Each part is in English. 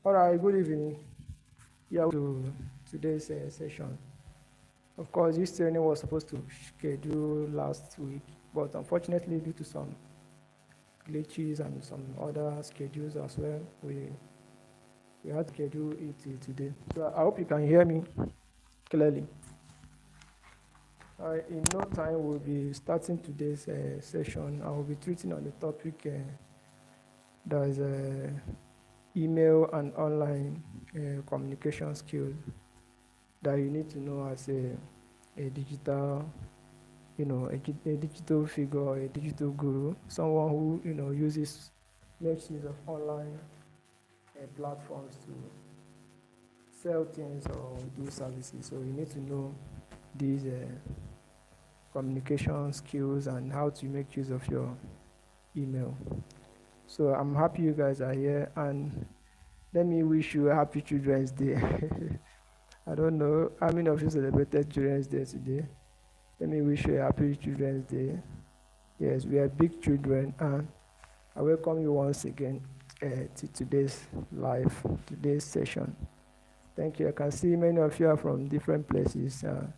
All right, good evening. Yeah, to today's session. Of course, this training was supposed to schedule last week, but unfortunately, due to some glitches and some other schedules as well, we had to schedule it till today. So I hope you can hear me clearly. In no time, we'll be starting today's session. I will be treating on the topic that is email and online communication skills that you need to know as a digital, a digital figure, a digital guru, someone who, makes use of online platforms to sell things or do services. So you need to know these communication skills and how to make use of your email. So I'm happy you guys are here, and let me wish you a happy Children's Day. I don't know how many of you celebrated Children's Day today. Let me wish you a happy Children's Day. Yes, we are big children, and I welcome you once again to today's session. Thank you. I can see many of you are from different places. So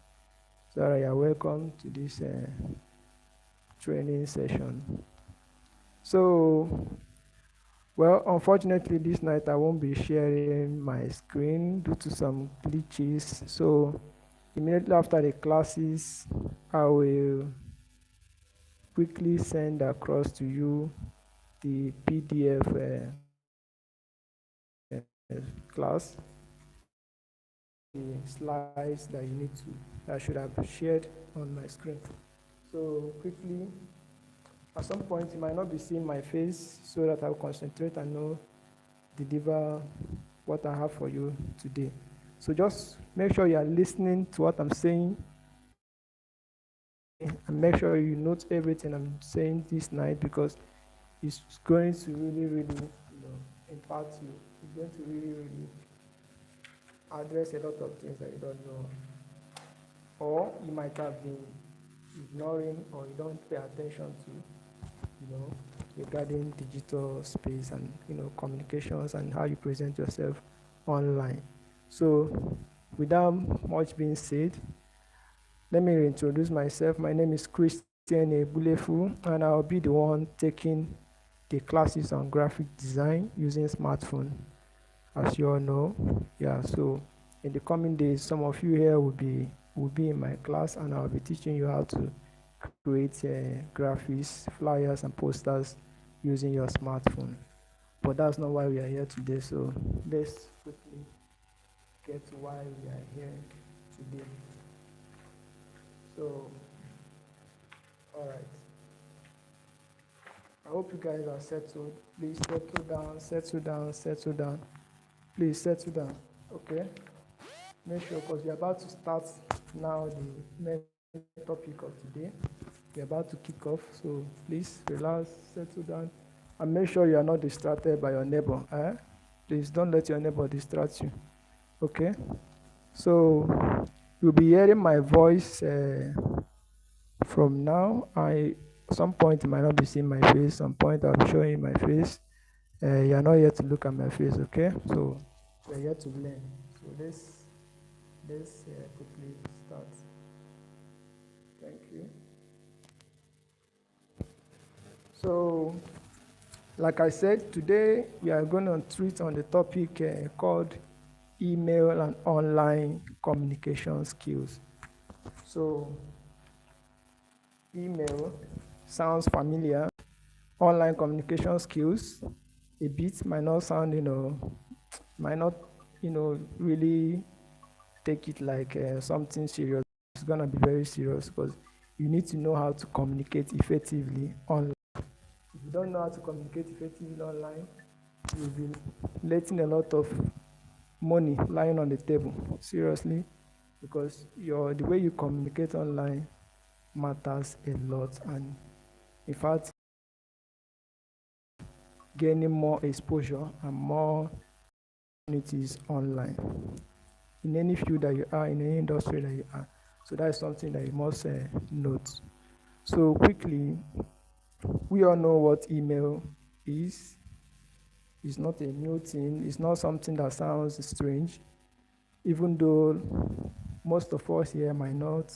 you are welcome to this training session. So, well, unfortunately, this night I won't be sharing my screen due to some glitches. So, immediately after the classes, I will quickly send across to you the PDF class, the slides that I should have shared on my screen. So, quickly, at some point, you might not be seeing my face so that I'll concentrate and deliver what I have for you today. So just make sure you are listening to what I'm saying and make sure you note everything I'm saying this night, because it's going to really, impact you. It's going to really address a lot of things that you don't know, or you might have been ignoring, or you don't pay attention to, regarding digital space and communications and how you present yourself online. So, without much being said, let me reintroduce myself. My name is Christian Ebulefu, and I'll be the one taking the classes on graphic design using smartphone, as you all know. Yeah, so in the coming days, some of you here will be in my class, and I'll be teaching you how to create graphics, flyers, and posters using your smartphone. But that's not why we are here today. So let's quickly get to why we are here today. So, all right. I hope you guys are settled. Please settle down, settle down, settle down. Please settle down. Okay? Make sure, because we're about to start now the main topic of today. We're about to kick off, so please relax, settle down, and make sure you are not distracted by your neighbor. Please don't let your neighbor distract you. Okay? So you'll be hearing my voice from now. Some point you might not be seeing my face. Some point I'll be showing my face. You're not here to look at my face. Okay? So we're here to learn. So let's quickly start. Thank you. So, like I said, today we are going to treat on the topic called email and online communication skills. So, email sounds familiar. Online communication skills, a bit might not sound, might not, really take it like something serious. It's going to be very serious, because you need to know how to communicate effectively online. If you don't know how to communicate effectively online, you'll be letting a lot of money lying on the table. Seriously, because the way you communicate online matters a lot, and in fact, gaining more exposure and more opportunities online in any field that you are, in any industry that you are. So that is something that you must note. So quickly, we all know what email is. It's not a new thing. It's not something that sounds strange, even though most of us here might not,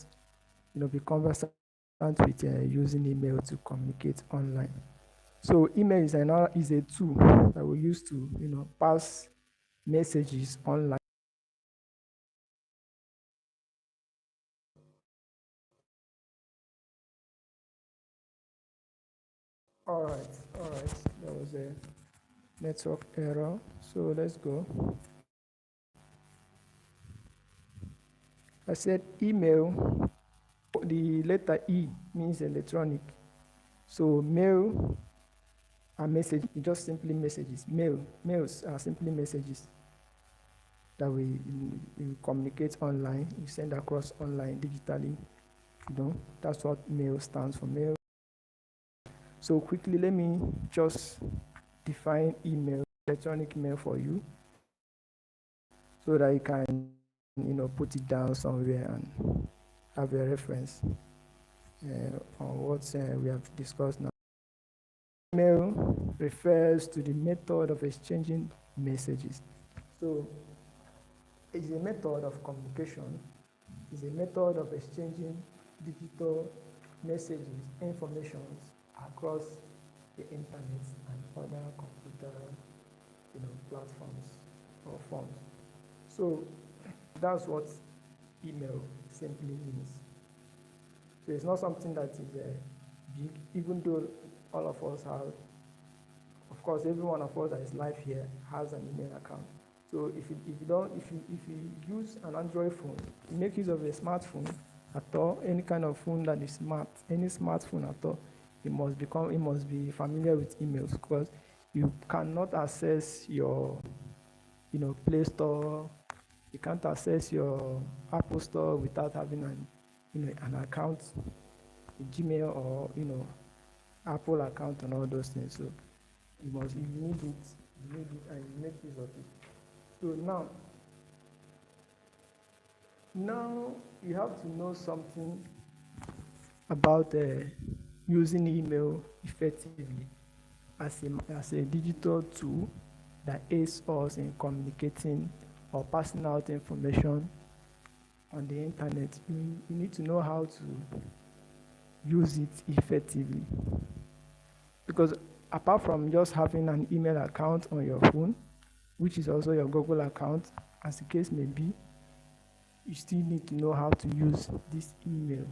be conversant with using email to communicate online. So email is a tool that we use to, pass messages online. All right. There was a network error. So let's go. I said email, the letter E means electronic. So mail are message, just simply messages. Mails are simply messages that we communicate online, we send across online digitally. That's what mail stands for, mail. So quickly, let me just define email, electronic mail for you, so that you can, put it down somewhere and have a reference on what we have discussed now. Email refers to the method of exchanging messages. So it's a method of communication, it's a method of exchanging digital messages, information across the internet and other computer, platforms or forms. So that's what email simply means. So it's not something that is big, even though all of us have, of course, every one of us that is live here has an email account. So if you use an Android phone, you make use of a smartphone at all, any kind of phone that is smart, any smartphone at all, it must be familiar with emails, because you cannot access your, Play Store, you can't access your Apple Store without having an account, a Gmail or Apple account and all those things. So you need it, and you make use of it. So now you have to know something about using email effectively as a digital tool that aids us in communicating or passing out information on the internet. You need to know how to use it effectively, because apart from just having an email account on your phone, which is also your Google account, as the case may be, you still need to know how to use this email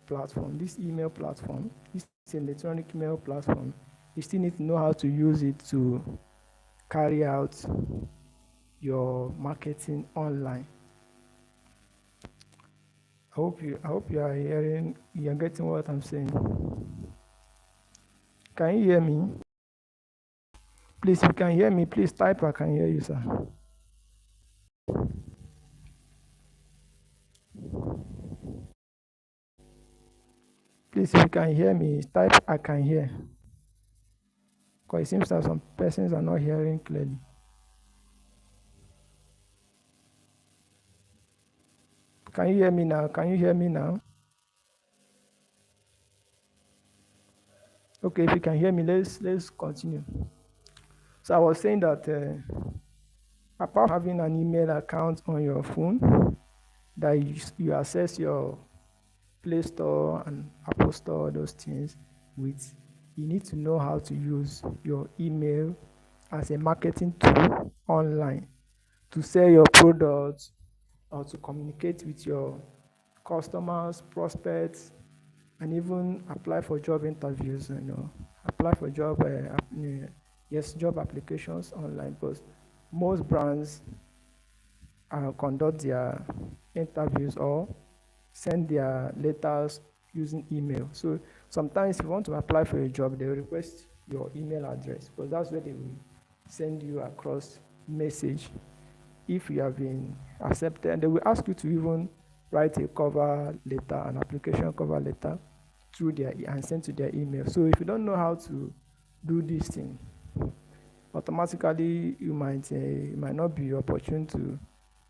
platform. This electronic mail platform, you still need to know how to use it to carry out your marketing online. I hope you are you're getting what I'm saying. Can you hear me? Please, if you can hear me, please type I can hear you, sir. Please, if you can hear me, type I can hear. Because it seems that some persons are not hearing clearly. Can you hear me now? Can you hear me now? Okay, if you can hear me, let's continue. So I was saying that apart from having an email account on your phone, that you access your Play Store and Apple Store, those things with, you need to know how to use your email as a marketing tool online to sell your products or to communicate with your customers, prospects, and even apply for job interviews, apply for job applications online, because most brands conduct their interviews or send their letters using email. So sometimes if you want to apply for a job, they will request your email address, because that's where they will send you across message if you have been accepted. And they will ask you to even write a cover letter, an application cover letter, through their and send to their email. So if you don't know how to do this thing, automatically you might not be opportune to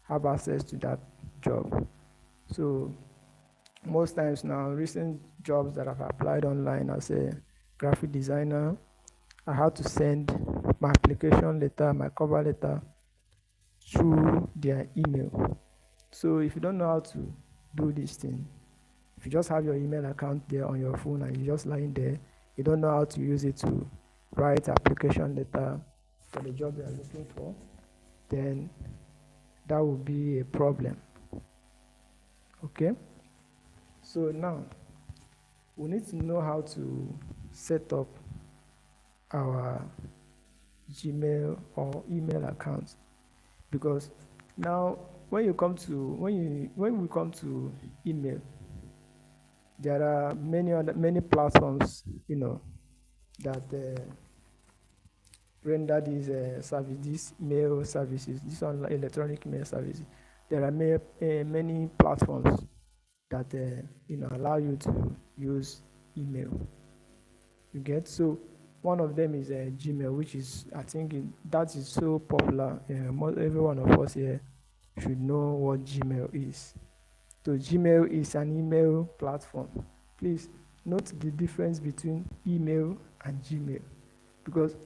have access to that job. So most times now, recent jobs that I've applied online as a graphic designer, I had to send my application letter, my cover letter through their email. So if you don't know how to do this thing, if you just have your email account there on your phone and you're just lying there, you don't know how to use it to write application letter for the job you are looking for, then that will be a problem. Okay? So now we need to know how to set up our Gmail or email accounts, because now when we come to email, there are many platforms, that render these these mail services, these online electronic mail services. There are many platforms that allow you to use email. You get? So one of them is Gmail, which is, I think that is so popular. Every one of us here should know what Gmail is. So Gmail is an email platform. Please note the difference between email and Gmail, because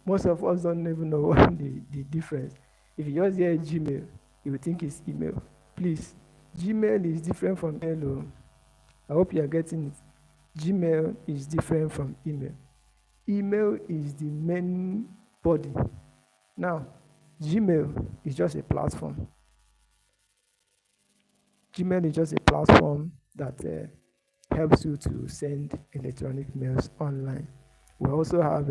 most of us don't even know what the difference. If you just hear Gmail, you will think it's email. Please, Gmail is different from email. I hope you are getting it. Gmail is different from email. Email is the main body. Now, Gmail is just a platform. Gmail is just a platform that helps you to send electronic mails online. We also have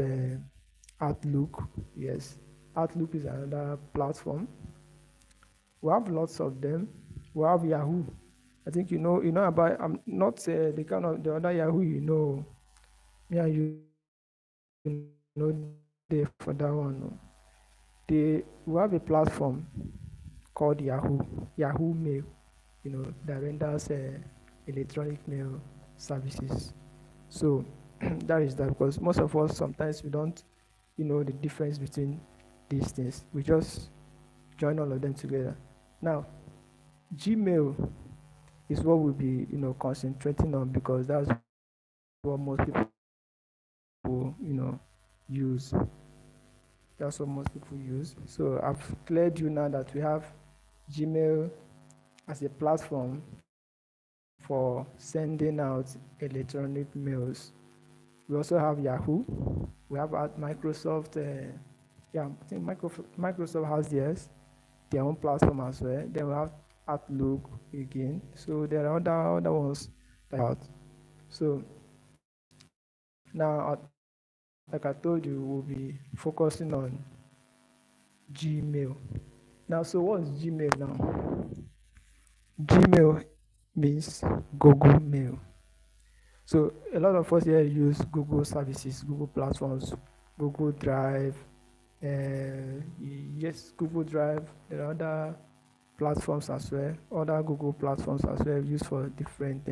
Outlook. Yes, Outlook is another platform. We have lots of them. We have Yahoo. I think you know about. I'm not the kind of the other Yahoo. Me and you know there for that one. No. We have a platform called Yahoo Mail. That renders electronic mail services. So that is that, because most of us sometimes we don't the difference between these things. We just join all of them together. Now, Gmail is what we'll be concentrating on, because that's what most people use. That's what most people use. So I've cleared you now that we have Gmail as a platform for sending out electronic mails. We also have Yahoo. We have Microsoft. I think Microsoft has their own platform as well. Then we have Outlook again. So there are other ones that are out. So now, like I told you, we'll be focusing on Gmail. Now, so what's Gmail now? Gmail means Google Mail. So a lot of us here use Google services, Google platforms, Google Drive. Yes, Google Drive. There are other platforms as well, other Google platforms as well, used for different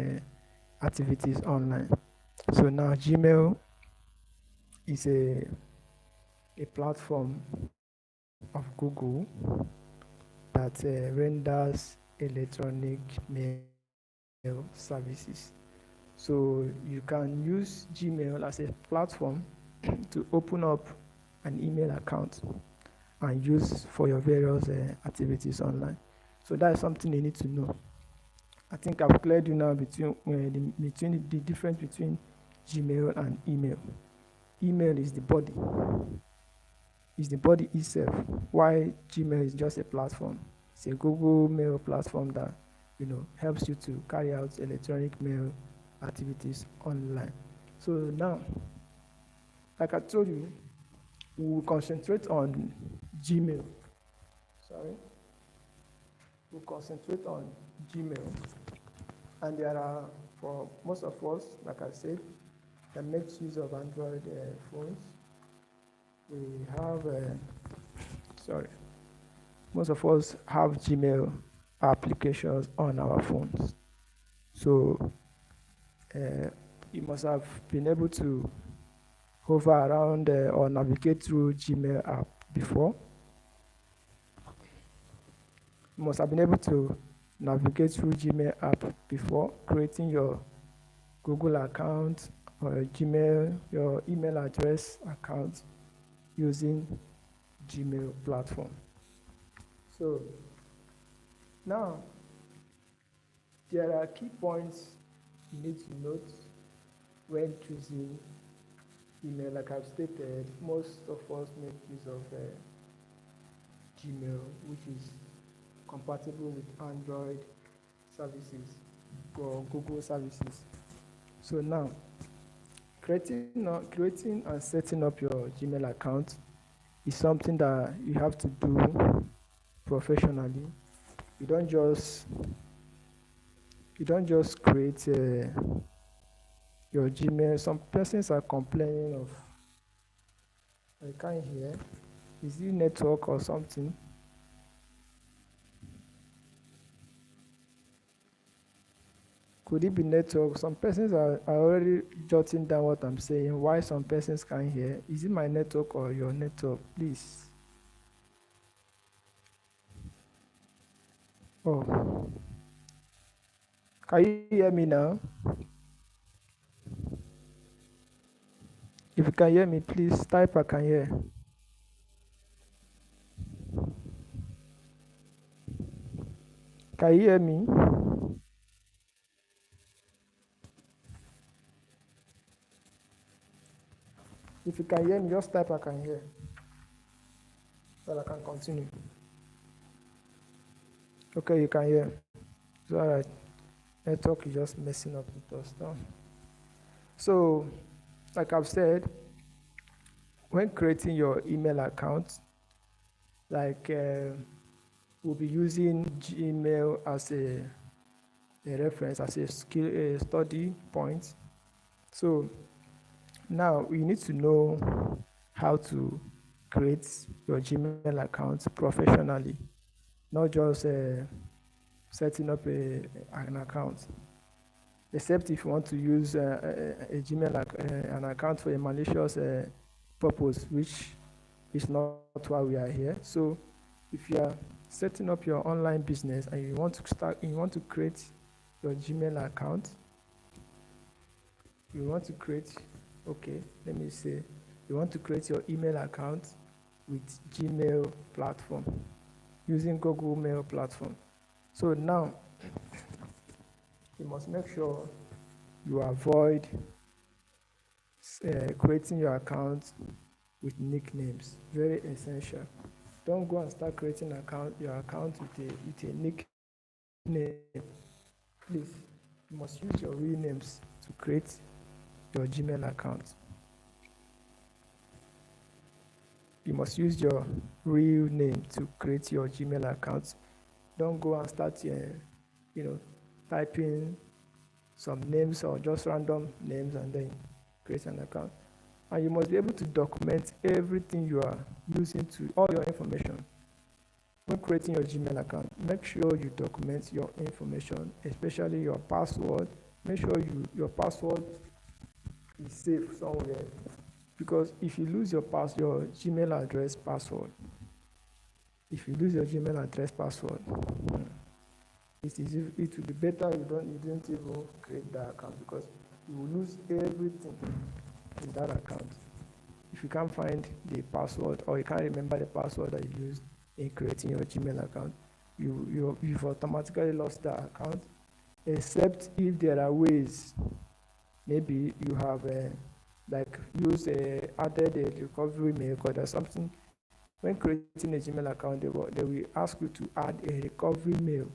activities online. So now Gmail is a platform of Google that renders electronic mail services. So you can use Gmail as a platform to open up an email account and use for your various activities online. So that's something you need to know. I think I've cleared you now between the difference between Gmail and email. Email is the body. It's the body itself. Why Gmail is just a platform. It's a Google Mail platform that helps you to carry out electronic mail activities online. So now, like I told you, we will concentrate on Gmail. We'll concentrate on Gmail. And there are, for most of us, like I said, that makes use of Android phones. We have, most of us have Gmail applications on our phones. So you must have been able to hover around or navigate through Gmail app before. You must have been able to navigate through Gmail app before creating your Google account or Gmail, your email address account. using Gmail platform. So now there are key points you need to note when choosing email. Like I've stated, most of us make use of Gmail, which is compatible with Android services or Google services. So now, creating and setting up your Gmail account is something that you have to do professionally. You don't just create your Gmail. Some persons are complaining of, I can't hear. Is it network or something? Could it be network? Some persons are already jotting down what I'm saying. Why some persons can't hear? Is it my network or your network? Please. Oh, can you hear me now? If you can hear me, please type I can hear. Can you hear me? If you can hear me, just type I can hear so I can continue. Okay, you can hear. It's all right. Network is just messing up with us now. So, like I've said, when creating your email account, like we'll be using Gmail as a reference, as a study point. So now we need to know how to create your Gmail account professionally, not just setting up an account. Except if you want to use a Gmail an account for a malicious purpose, which is not why we are here. So if you are setting up your online business and you want to create your Gmail account, you want to create your email account with Gmail platform using Google Mail platform. So now you must make sure you avoid creating your account with nicknames. Very essential. Don't go and start creating your account with a nickname. Please, you must use your real names to create your Gmail account. You must use your real name to create your Gmail account. Don't go and start typing some names or just random names and then create an account. And you must be able to document everything you are using all your information. When creating your Gmail account, make sure you document your information, especially your password. Make sure your password is safe somewhere. Because if you lose your Gmail address password, it will be better you didn't even create that account, because you will lose everything in that account. If you can't find the password or you can't remember the password that you used in creating your Gmail account, you've automatically lost that account, except if there are ways. Maybe you have added a recovery mail code or something. When creating a Gmail account, they will ask you to add a recovery mail.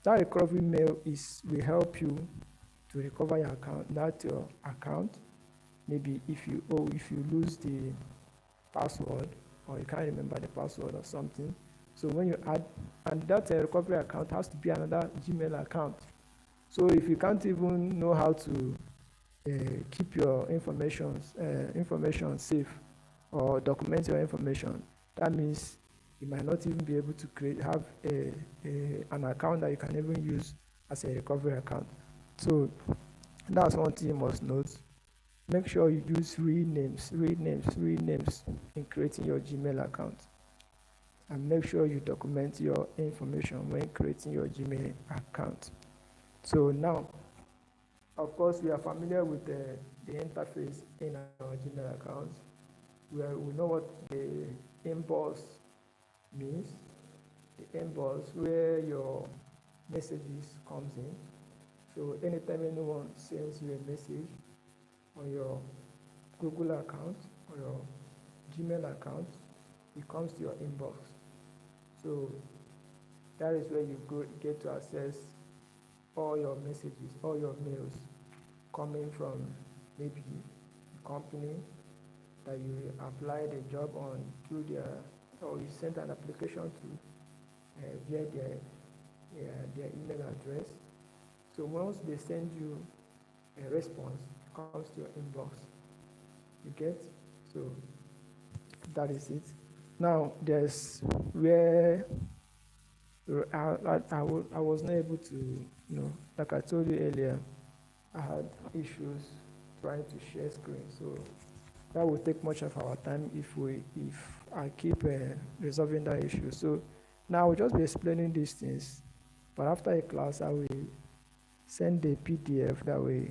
That recovery mail will help you to recover your account. Maybe if you lose the password or you can't remember the password or something. So when you add, and that recovery account has to be another Gmail account. So if you can't even know how to keep your information safe or document your information, that means you might not even be able to have an account that you can even use as a recovery account. So that's one thing you must note. Make sure you use real names in creating your Gmail account. And make sure you document your information when creating your Gmail account. So now, of course, we are familiar with the interface in our Gmail account. we know what the inbox means. The inbox where your messages comes in. So anytime anyone sends you a message on your Google account or your Gmail account, it comes to your inbox. So that is where you get to access all your messages, all your mails coming from maybe a company that you applied a job on through their, or you sent an application to via their email address. So once they send you a response, it comes to your inbox. You get? So that is it. Now there's where I was not able to, like I told you earlier, I had issues trying to share screen. So that will take much of our time if I keep resolving that issue. So now I'll just be explaining these things, but after a class I will send a PDF that will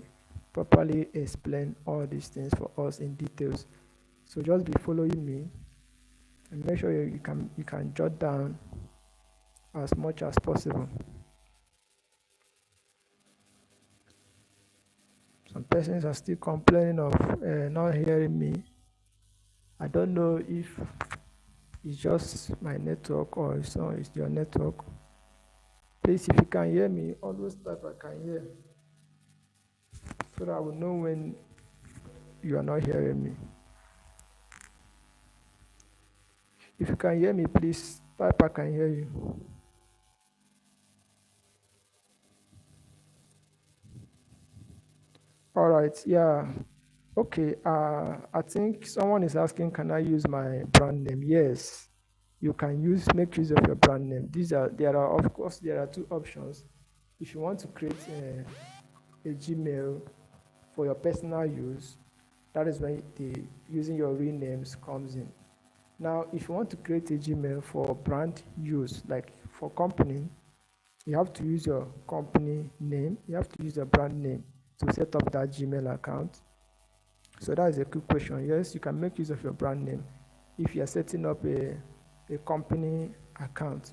properly explain all these things for us in details. So just be following me and make sure you can jot down as much as possible. Some persons are still complaining of not hearing me. I don't know if it's just my network or it's your network. Please, if you can hear me, always type I can hear, so that I will know when you are not hearing me. If you can hear me, please type I can hear you. All right, yeah. Okay, I think someone is asking, can I use my brand name? Yes, you can make use of your brand name. Of course, there are two options. If you want to create a Gmail for your personal use, that is when using your real names comes in. Now, if you want to create a Gmail for brand use, like for company, you have to use your company name. You have to use your brand name to set up that Gmail account. So that is a quick question. Yes, you can make use of your brand name if you are setting up a company account.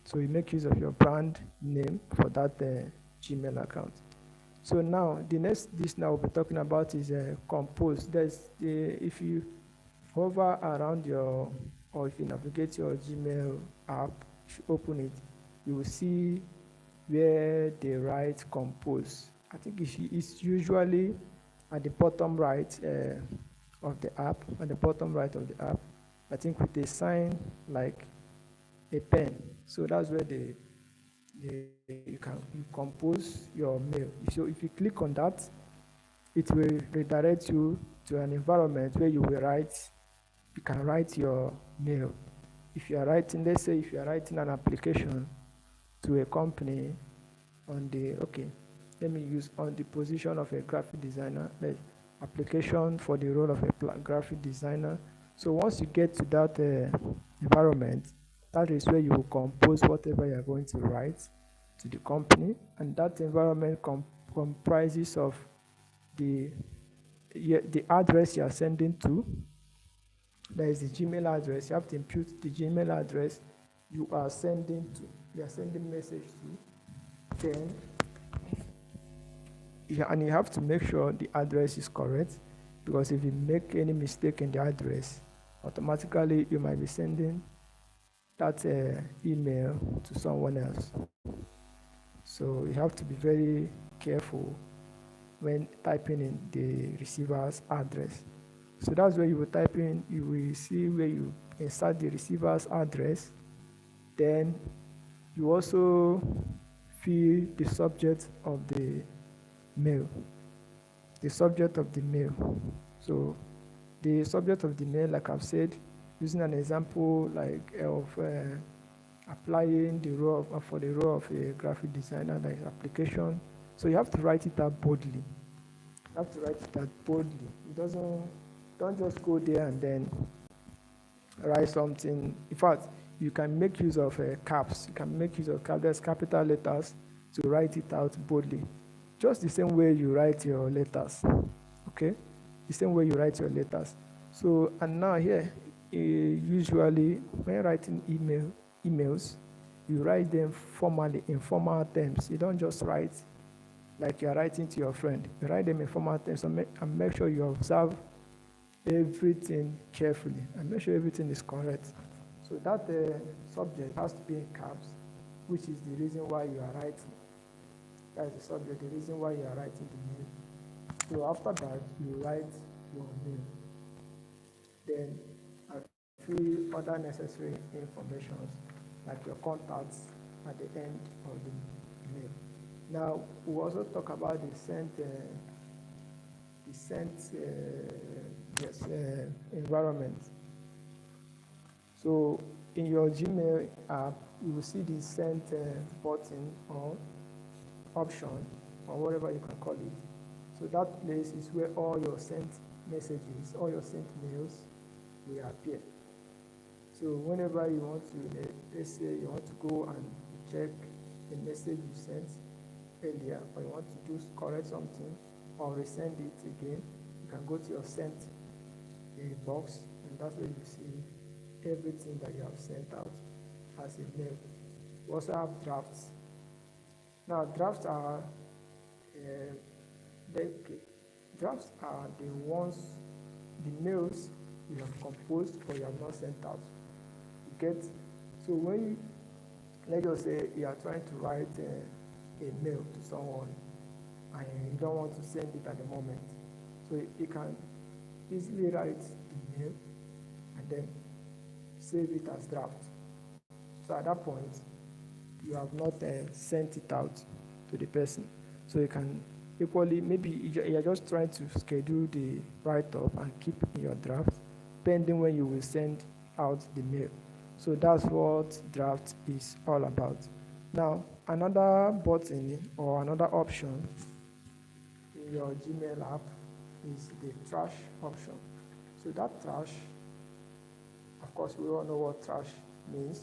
So you make use of your brand name for that Gmail account. So now this now we'll be talking about is compose. If you hover around or if you navigate your Gmail app, if you open it, you will see where they write compose. I think it's usually at the bottom right of the app, at the bottom right of the app, I think with a sign like a pen. So that's where you compose your mail. So if you click on that, it will redirect you to an environment where you can write your mail. If you are writing, let's say if you are writing an application to a company let me use on the position of a graphic designer, like application for the role of a graphic designer. So once you get to that environment, that is where you will compose whatever you are going to write to the company, and that environment comprises of the address you are sending to. There is the Gmail address. You have to input the Gmail address you are sending message to. Then and you have to make sure the address is correct, because if you make any mistake in the address, automatically you might be sending that email to someone else. So you have to be very careful when typing in the receiver's address. So that's where you will type in, you will see where you insert the receiver's address. Then you also fill the subject of the mail. The subject of the mail. So the subject of the mail, like I've said, using an example like of applying for the role of a graphic designer, like application. So you have to write it out boldly. Don't just go there and then write something. In fact, you can make use of caps. You can make use of caps. There's capital letters to write it out boldly. Just the same way you write your letters. Okay? The same way you write your letters. So, and now here, usually when writing emails, you write them formally in formal terms. You don't just write like you're writing to your friend. You write them in formal terms and make sure you observe everything carefully and make sure everything is correct. So that subject has to be in caps, which is the reason why you are writing. That is the subject, the reason why you are writing the mail. So after that, you write your mail. Then a few other necessary informations like your contacts at the end of the mail. Now, we also talk about environment. So in your Gmail app, you will see the sent button or option or whatever you can call it. So that place is where all your sent messages, all your sent mails will appear. So whenever you want to, let's say you want to go and check the message you sent earlier, or you want to do correct something or resend it again, you can go to your sent box, and that's where you see everything that you have sent out as a mail. We also have drafts. Now, drafts are drafts are the ones, the mails you have composed or you have not sent out. You get, so when you, let's just say you are trying to write a mail to someone and you don't want to send it at the moment, so you can easily write the mail and then save it as draft. So at that point, you have not sent it out to the person. So you can equally, maybe you're just trying to schedule the write-up and keep in your draft, pending when you will send out the mail. So that's what draft is all about. Now, another button or another option in your Gmail app is the trash option. So that trash, of course, we all know what trash means.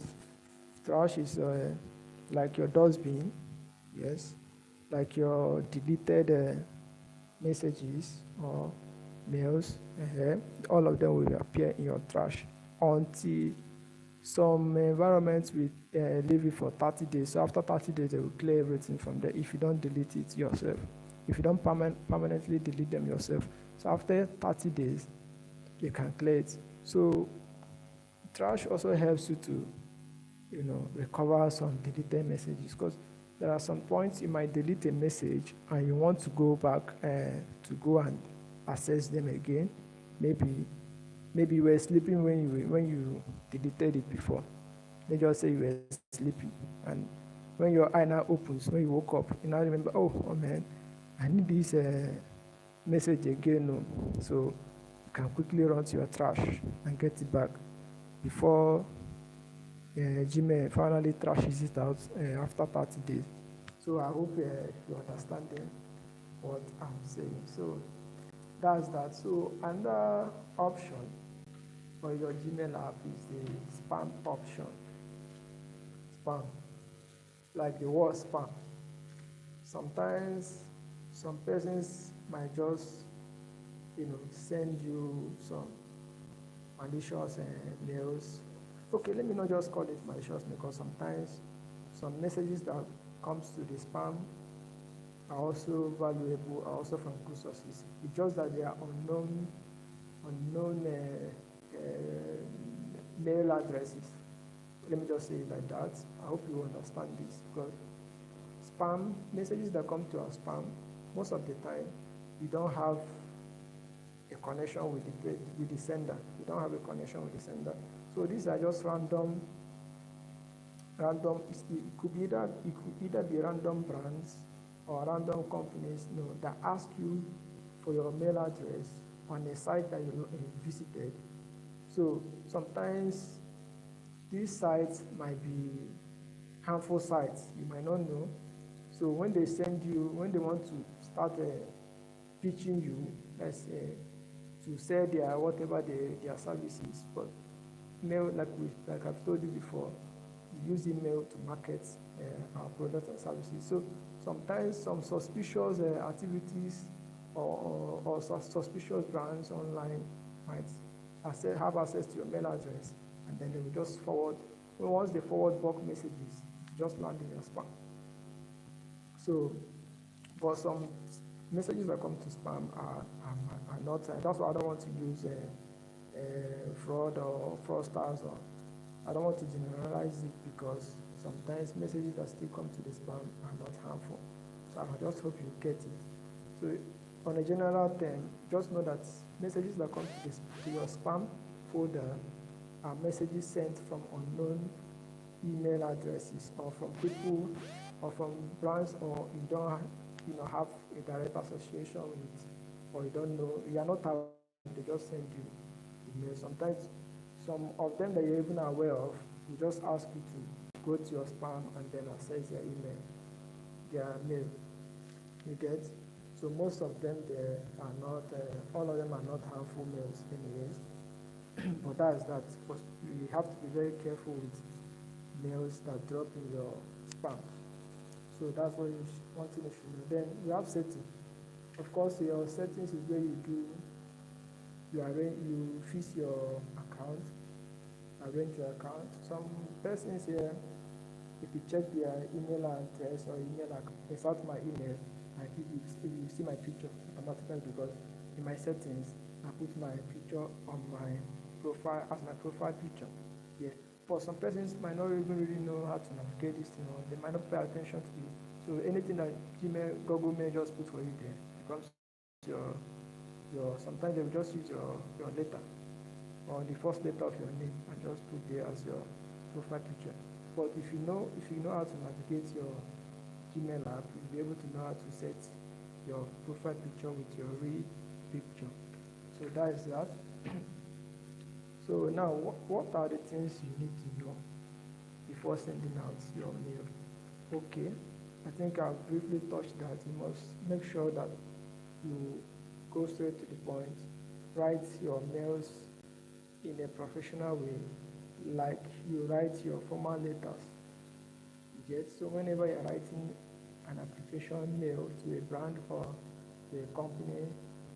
Trash is like your dustbin, yes, like your deleted messages or mails, all of them will appear in your trash until some environments will leave it for 30 days. So after 30 days, they will clear everything from there if you don't delete it yourself. If you don't permanently delete them yourself. So after 30 days, you can clear it. So trash also helps you to, recover some deleted messages, because there are some points you might delete a message and you want to go back to go and access them again. Maybe you were sleeping when you deleted it before. Let's just say you were sleeping, and when your eye now opens, when you woke up, you now remember, oh man, I need this message again. No. So you can quickly run to your trash and get it back before Gmail finally trashes it out after 30 days. So I hope you understand what I'm saying. So that's that. So another option for your Gmail app is the spam option. Spam, like the word spam. Sometimes some persons might just, send you some malicious mails. Okay, let me not just call it malicious, because sometimes some messages that comes to the spam are also valuable, are also from good sources. It's just that they are unknown mail addresses. Let me just say it like that. I hope you understand this, because spam messages that come to our spam, most of the time, you don't have a connection with the sender. You don't have a connection with the sender. So these are just random. It could either be random brands or random companies, that ask you for your mail address on a site that you visited. So sometimes these sites might be harmful sites. You might not know. So when they want to start pitching you, let's say, to sell their services, but mail, like I've told you before, we use email to market our products and services. So sometimes some suspicious activities or suspicious brands online might have access to your mail address, and then they will just forward. Well, once they forward bulk messages, just land in your spam. So, but some messages that come to spam are not. That's why I don't want to use fraud or fraudsters, or I don't want to generalize it, because sometimes messages that still come to the spam are not harmful. So I just hope you get it. So on a general term, just know that messages that come to your spam folder are messages sent from unknown email addresses, or from people, or from brands, or you don't have a direct association with, or you don't know, you are not aware, they just send you email. Sometimes some of them that you're even aware of will just ask you to go to your spam and then access their email, their mail. You get? So most of them, they are not, all of them are not harmful mails anyways. But that is that. But you have to be very careful with mails that drop in your spam. So that's what one thing you should know. Then you have settings. Of course, your settings is where you fix your account, arrange your account. Some persons here, if you check their email address or email account, insert my email, and if you see my picture automatically, because in my settings, I put my picture on my profile as my profile picture. Yeah. But some persons might not even really know how to navigate this, they might not pay attention to it. So anything that Google may just put for you there becomes your sometimes they will just use your letter, or the first letter of your name, and just put there as your profile picture. But if you know how to navigate your Gmail app, you'll be able to know how to set your profile picture with your real picture. So that is that. So now, what are the things you need to know before sending out your mail? Okay, I think I've briefly touched that. You must make sure that you go straight to the point. Write your mails in a professional way, like you write your formal letters. You get? So whenever you're writing an application mail to a brand or to a company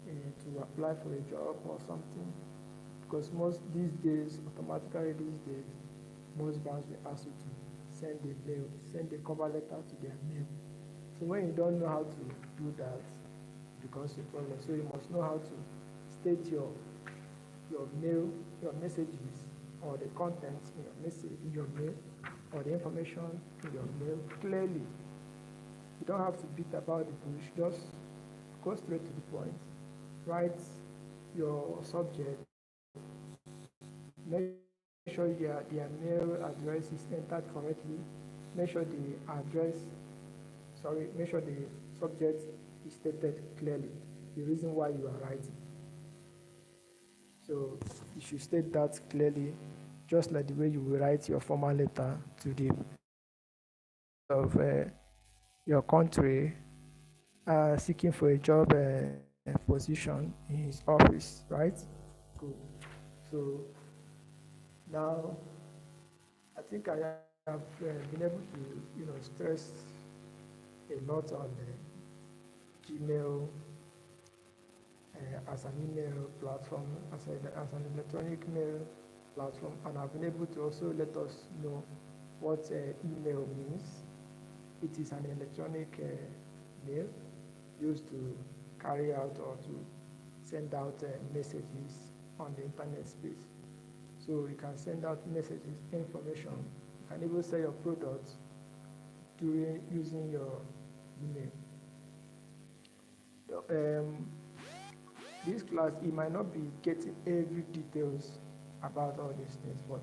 to apply for a job or something, because most brands will ask you to send a cover letter to their mail. So when you don't know how to do that, it becomes a problem. So you must know how to state your mail, your messages, or the contents in your message, in your mail, or the information in your mail clearly. You don't have to beat about the bush. Just go straight to the point. Write your subject. Make sure their mail address is entered correctly. Make sure the subject is stated clearly, the reason why you are writing. So you should state that clearly, just like the way you will write your formal letter to the of your country seeking for a job position in his office, right? Good. So now, I think I have been able to, stress a lot on Gmail as an email platform, as an electronic mail platform, and I've been able to also let us know what email means. It is an electronic mail used to carry out or to send out messages on the internet space. So you can send out messages, information. You can even sell your products using your email. This class, it might not be getting every details about all these things, but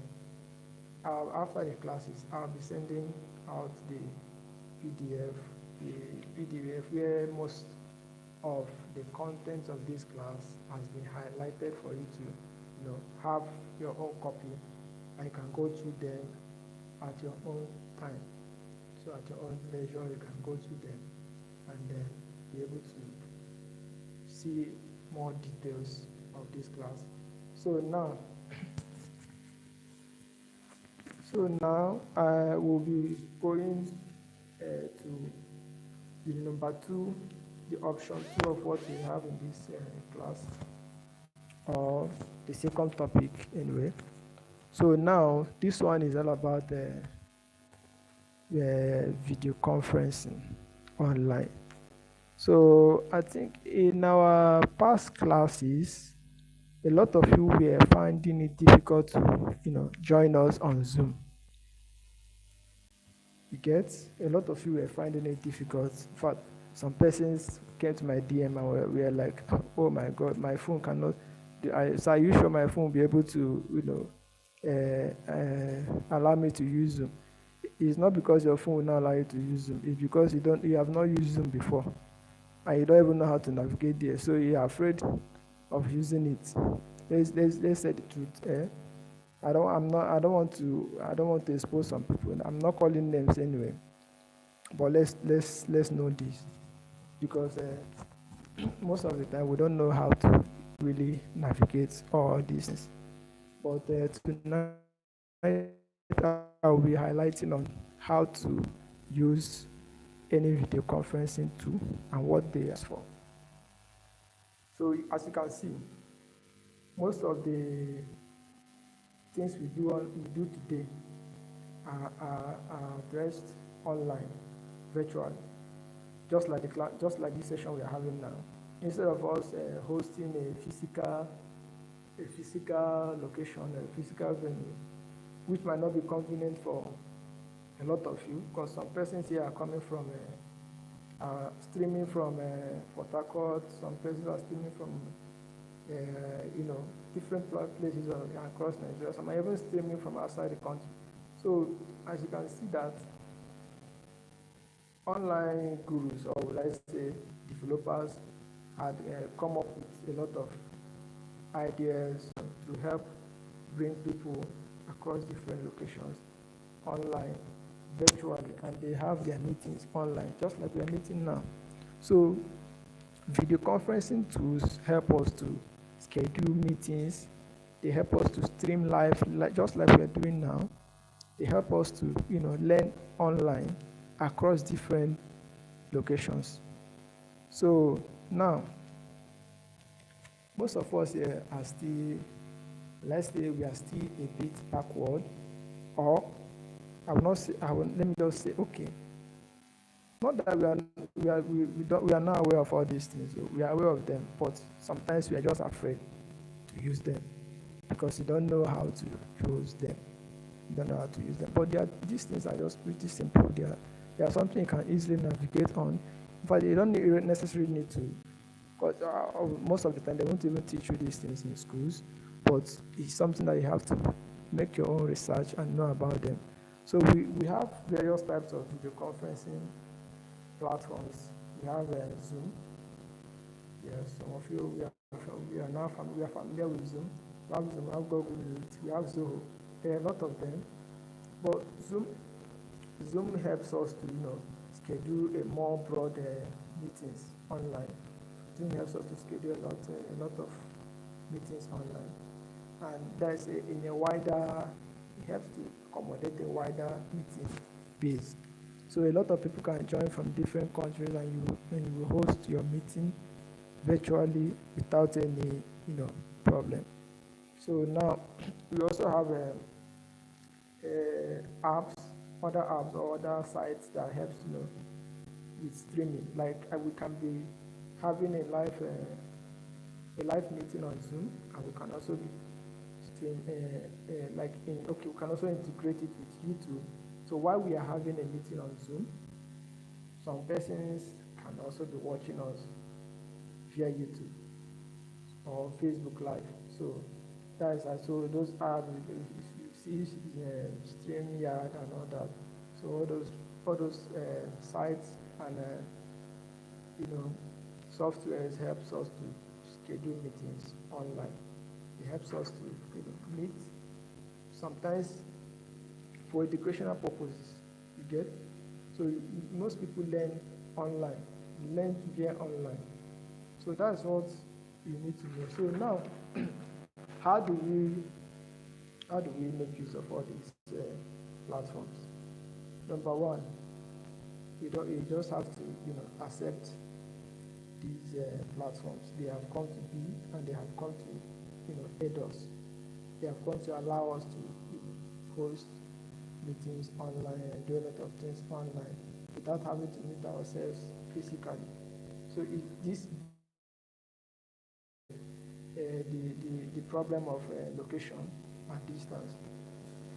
after the classes, I'll be sending out the PDF where most of the contents of this class has been highlighted for you to have your own copy, and you can go through them at your own time. So at your own leisure, you can go through them and then be able to see more details of this class. So now I will be going to the number 2, the option 2 of what we have in this class. or the second topic anyway. So now this one is all about the video conferencing online. So I think in our past classes, a lot of you were finding it difficult to, join us on Zoom. You get, a lot of you were finding it difficult. In fact, some persons came to my DM and were like, "Oh my God, my phone cannot." So are you sure my phone will be able to, allow me to use Zoom? It's not because your phone will not allow you to use Zoom. It's because you have not used Zoom before, and you don't even know how to navigate there. So you're afraid of using it. Let's say the truth. I don't want to expose some people. I'm not calling names anyway. But let's know this, because most of the time we don't know how to really navigate all these things. But tonight I'll be highlighting on how to use any video conferencing tool and what they ask for. So as you can see, most of the things we do today are addressed online, virtually, just like this session we are having now. Instead of us hosting a physical location, a physical venue, which might not be convenient for a lot of you, because some persons here are coming from streaming from Port Harcourt, some persons are streaming from different places across Nigeria. Some are even streaming from outside the country. So as you can see that online gurus, or let's say developers, had come up with a lot of ideas to help bring people across different locations online, virtually, and they have their meetings online, just like we are meeting now. So video conferencing tools help us to schedule meetings. They help us to stream live, just like we are doing now. They help us to, learn online across different locations. So now, most of us here are still, let's say we are still a bit backward, or let me just say, okay, not that we are not aware of all these things. We are aware of them, but sometimes we are just afraid to use them because you don't know how to use them. You don't know how to use them. But these things are just pretty simple. They are something you can easily navigate on. In fact, you don't necessarily need to, because most of the time they won't even teach you these things in schools, but it's something that you have to make your own research and know about them. So we have various types of video conferencing platforms. We have Zoom. Yes, some of you we are now familiar with Zoom. We have Zoom, we have Google Meet, we have Zoho. There are a lot of them, but Zoom helps us to schedule a more broad meetings online. Zoom helps us to schedule a lot of meetings online, and that's in a wider. It helps to accommodate a wider meeting base. So a lot of people can join from different countries, and you will host your meeting virtually without any problem. So now we also have apps, other apps or other sites that helps with streaming. Like we can be having a live meeting on Zoom, and we can also be we can also integrate it with YouTube. So while we are having a meeting on Zoom, some persons can also be watching us via YouTube or Facebook Live. So that is also those apps you see StreamYard and all that. So all those sites and softwares helps us to schedule meetings online. It helps us to meet. Sometimes for educational purposes, you get. So most people learn online, learn via online. So that's what you need to know. So now, how do we make use of all these platforms? Number one, you just have to accept these platforms. They have come to be, and they have come to aid us. They have come to allow us to host meetings online and do a lot of things online without having to meet ourselves physically. So this the problem of location and distance.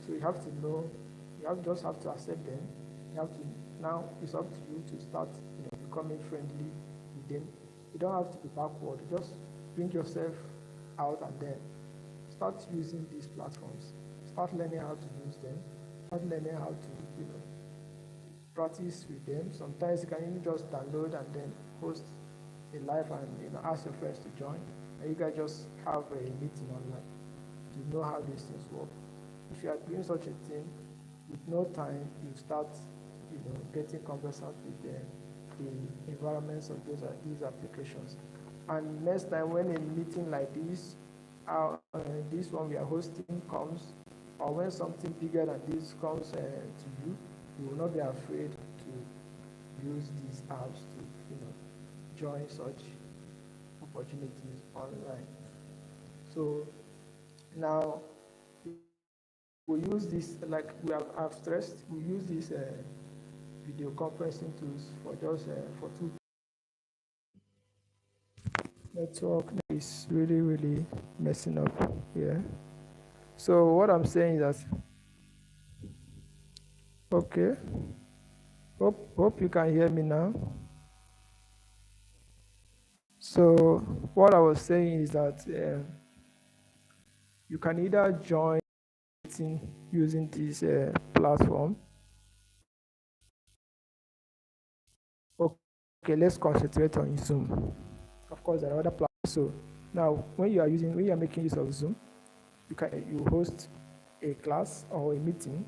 So you have to know, just have to accept them. You have to now. It's up to you to start, becoming friendly with them. You don't have to be backward. Just bring yourself out and then start using these platforms. Start learning how to use them. Start learning how to, practice with them. Sometimes you can even just download and then host a live and ask your friends to join. And you guys just have a meeting online. You know how these things work. If you are doing such a thing, with no time, you start, getting conversant with the environments of these applications. And next time when a meeting like this one we are hosting comes, or when something bigger than this comes to you, you will not be afraid to use these apps to, join such opportunities online. So now we use this, like I've stressed, we use these video conferencing tools for just for two. Network is really, really messing up here. So what I'm saying is that, okay, hope you can hear me now. So what I was saying is that you can either join using this platform. Okay, let's concentrate on Zoom. Of course, there are other platforms. So now, when you are making use of Zoom, you host a class or a meeting.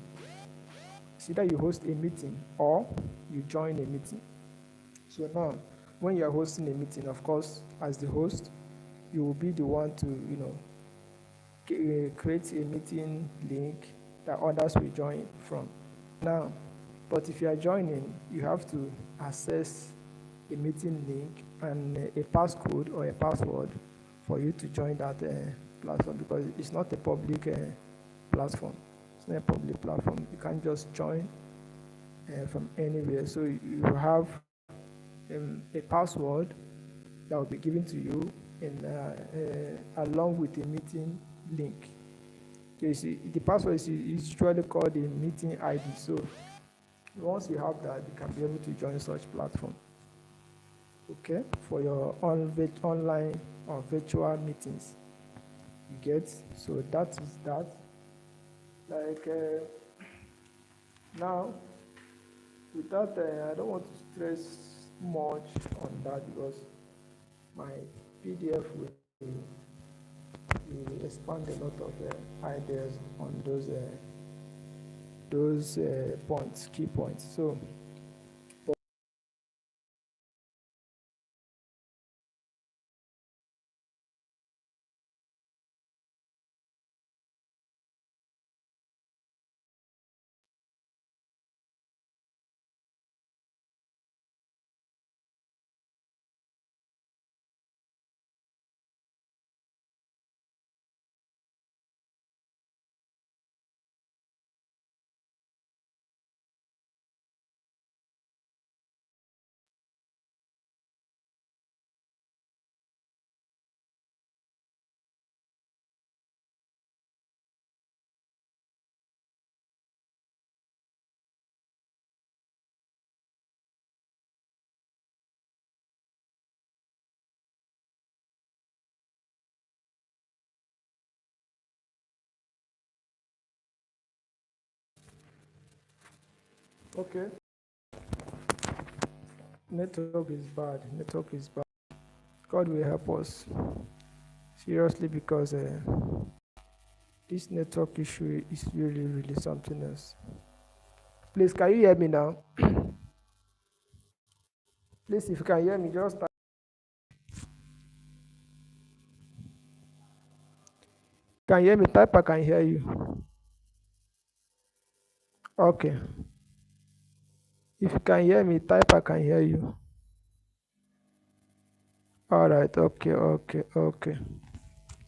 It's either you host a meeting or you join a meeting. So now, when you are hosting a meeting, of course, as the host, you will be the one to, create a meeting link that others will join from. Now, but if you are joining, you have to access a meeting link and a passcode or a password for you to join that platform, because it's not a public platform. It's not a public platform. You can't just join from anywhere. So you have a password that will be given to you along with the meeting link. So you see, the password is usually called the meeting ID. So once you have that, you can be able to join such platform. Okay, for your online or virtual meetings. You get? So that is that. Like now, with that, I don't want to stress much on that because my PDF will expand a lot of ideas on those points, key points. So. Okay. Network is bad. Network is bad. God will help us seriously, because this network issue is really, really something else. Please, can you hear me now? Please, if you can hear me, just can you hear me? Type, I can hear you. Okay. If you can hear me, type, I can hear you. All right. Okay. Okay. Okay.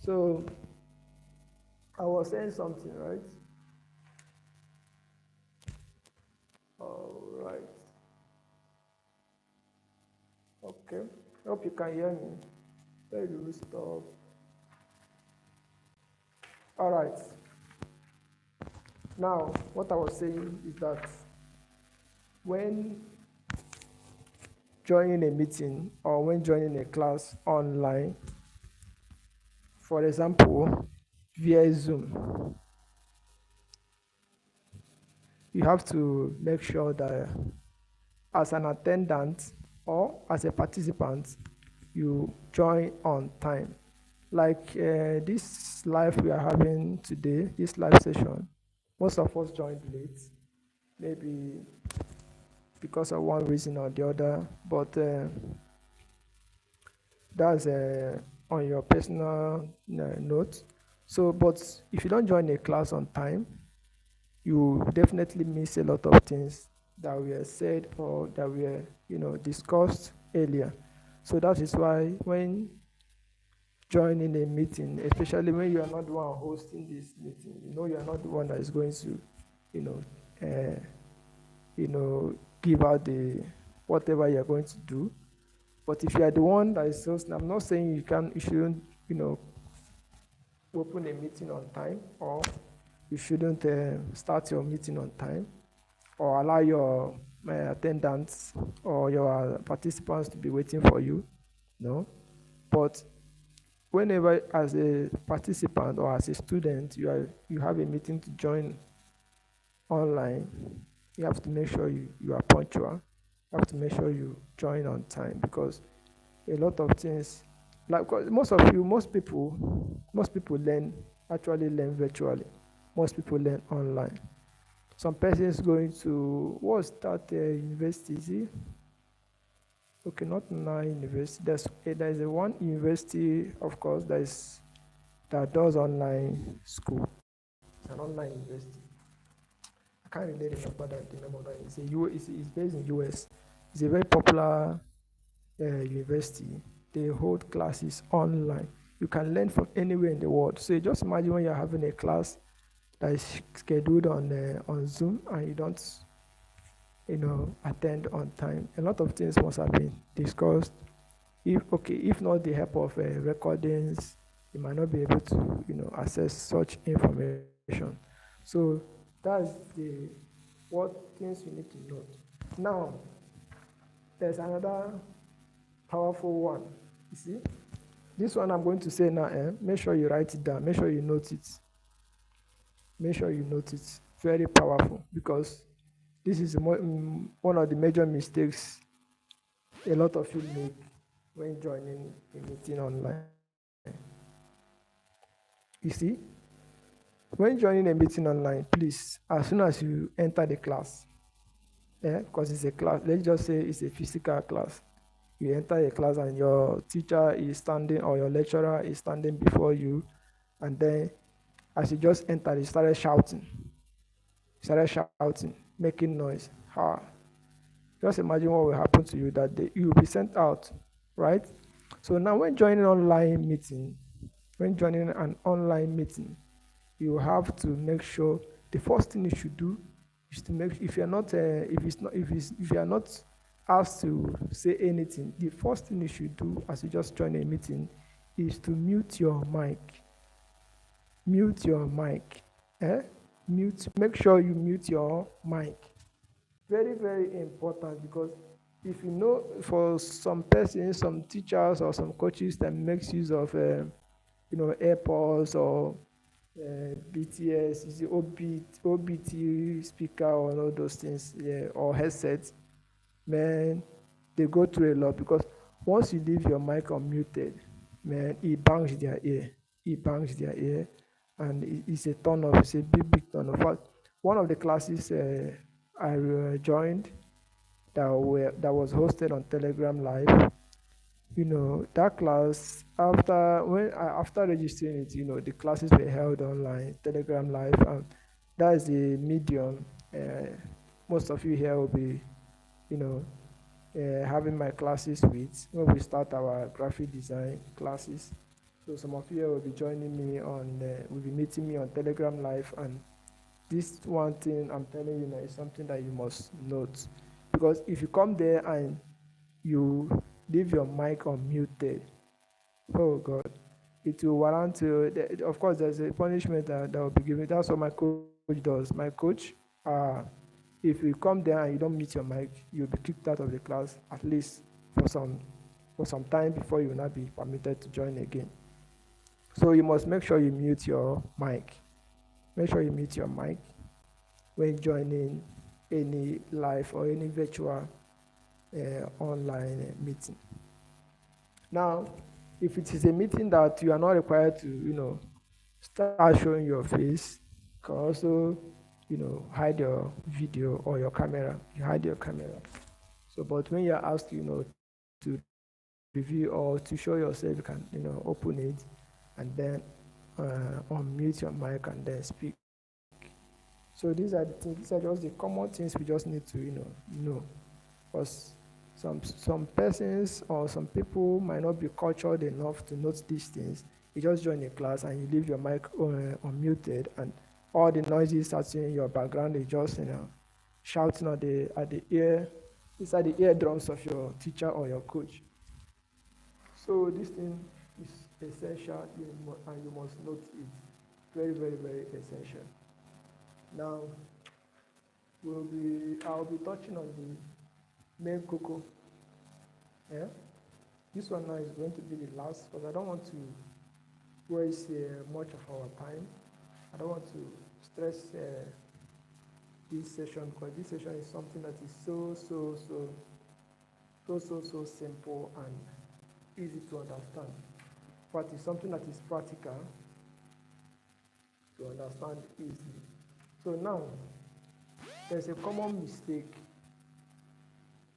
So I was saying something, right? All right. Okay. Hope you can hear me. Where do we stop? All right. Now, what I was saying is that when joining a meeting or when joining a class online, for example, via Zoom, you have to make sure that as an attendant or as a participant, you join on time. Like this live we are having today, this live session, most of us joined late, maybe because of one reason or the other, but that's on your personal note. So, but if you don't join a class on time, you definitely miss a lot of things that were said or that were, discussed earlier. So that is why when joining a meeting, especially when you are not the one hosting this meeting, you are not the one that is going to, you know, uh, give out the whatever you are going to do. But if you are the one that is hosting, I'm not saying you shouldn't, open a meeting on time, or you shouldn't start your meeting on time, or allow your attendants or your participants to be waiting for you. No, but whenever as a participant or as a student you have a meeting to join online, you have to make sure you are punctual. You have to make sure you join on time, because a lot of things, like 'cause most people learn virtually. Most people learn online. Some persons going to what's that university? Is it? Okay, not nine university. There's a one university, of course, that does online school. It's an online university. I can't really remember the name of that. It's based in US. It's a very popular university. They hold classes online. You can learn from anywhere in the world. So you just imagine when you're having a class that is scheduled on Zoom and you don't attend on time. A lot of things must have been discussed. If not the help of recordings, you might not be able to access such information. So that's the what things you need to note. Now there's another powerful one. You see, this one I'm going to say now. Make sure you write it down. Make sure you note it. Make sure you note it. Very powerful, because this is one of the major mistakes a lot of you make when joining a meeting online. You see, when joining a meeting online, please, as soon as you enter the class, because it's a class, let's just say it's a physical class. You enter a class and your teacher is standing or your lecturer is standing before you, and then as you just entered, he started shouting, making noise. Just imagine what will happen to you that day. You will be sent out, right? So now when joining an online meeting, you have to make sure the first thing you should do is to make, if you're not if you are not asked to say anything, the first thing you should do as you just join a meeting is to mute your mic. Mute your mic. Make sure you mute your mic. Very, very important, because if for some persons, some teachers or some coaches that makes use of AirPods or BTS, is the OBT speaker or all those things, or headsets, man, they go through a lot, because once you leave your mic unmuted, man, it bangs their ear. It bangs their ear, and it's a turn off. It's a big, big turn off. But one of the classes I joined that was hosted on Telegram Live. That class, after registering it, the classes were held online, Telegram Live, and that is the medium. Most of you here will be, you know, having my classes with when we start our graphic design classes. So some of you will be joining me on, will be meeting me on Telegram Live, and this one thing I'm telling you now is something that you must note, because if you come there and you leave your mic unmuted, oh God, it will warrant you. Of course, there's a punishment that will be given. That's what my coach does. My coach, uh, if you come there and you don't mute your mic, you'll be kicked out of the class at least for some for some time before you will not be permitted to join again. So you must make sure you mute your mic. Make sure you mute your mic when joining any live or any virtual online meeting. Now, if it is a meeting that you are not required to, start showing your face, you can also, hide your video or your camera. You hide your camera. So, but when you're asked, to review or to show yourself, you can, open it and then unmute your mic and then speak. So these are the things. These are just the common things we just need to, know. Because some persons or some people might not be cultured enough to note these things. You just join a class and you leave your mic unmuted, and all the noises that's in your background is just, shouting at the ear, inside the eardrums of your teacher or your coach. So this thing is essential, and you must note it. Very, very, very essential. Now, I'll be touching on the main cocoa. Yeah? This one now is going to be the last, because I don't want to waste much of our time. I don't want to stress this session, because this session is something that is so simple and easy to understand. But it's something that is practical to understand easily. So now, there's a common mistake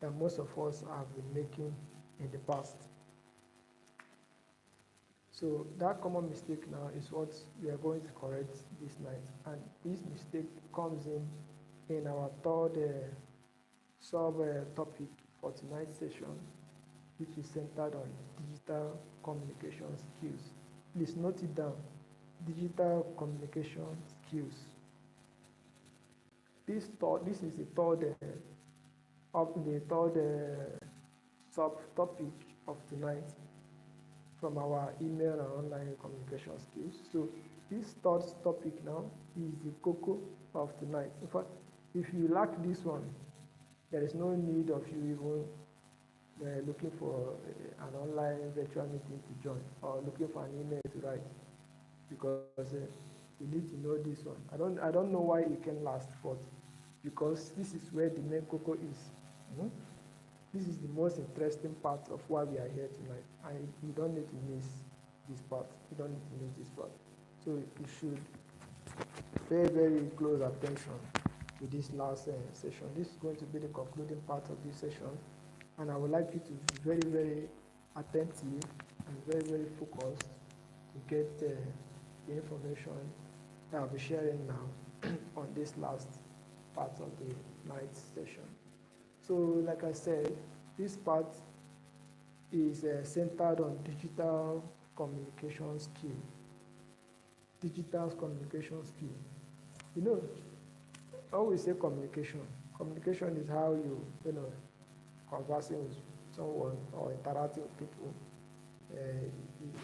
that most of us have been making in the past. So that common mistake now is what we are going to correct this night. And this mistake comes in our third sub-topic for tonight's session, which is centered on digital communication skills. Please note it down. Digital communication skills. This is the third subtopic of tonight from our email and online communication skills. So this third topic now is the cocoa of tonight. In fact, if you lack this one, there is no need of you even looking for an online virtual meeting to join, or looking for an email to write, because you need to know this one. I don't know why it can last, but because this is where the main cocoa is. Mm-hmm. This is the most interesting part of why we are here tonight, and you don't need to miss this part. You don't need to miss this part. So you should pay very close attention to this last session. This is going to be the concluding part of this session, and I would like you to be very, very attentive and very, very focused to get the information that I'll be sharing now on this last part of the night session. So, like I said, this part is centered on digital communication skill. Digital communication skill. You know, I always say communication. Communication is how conversing with someone or interacting with people,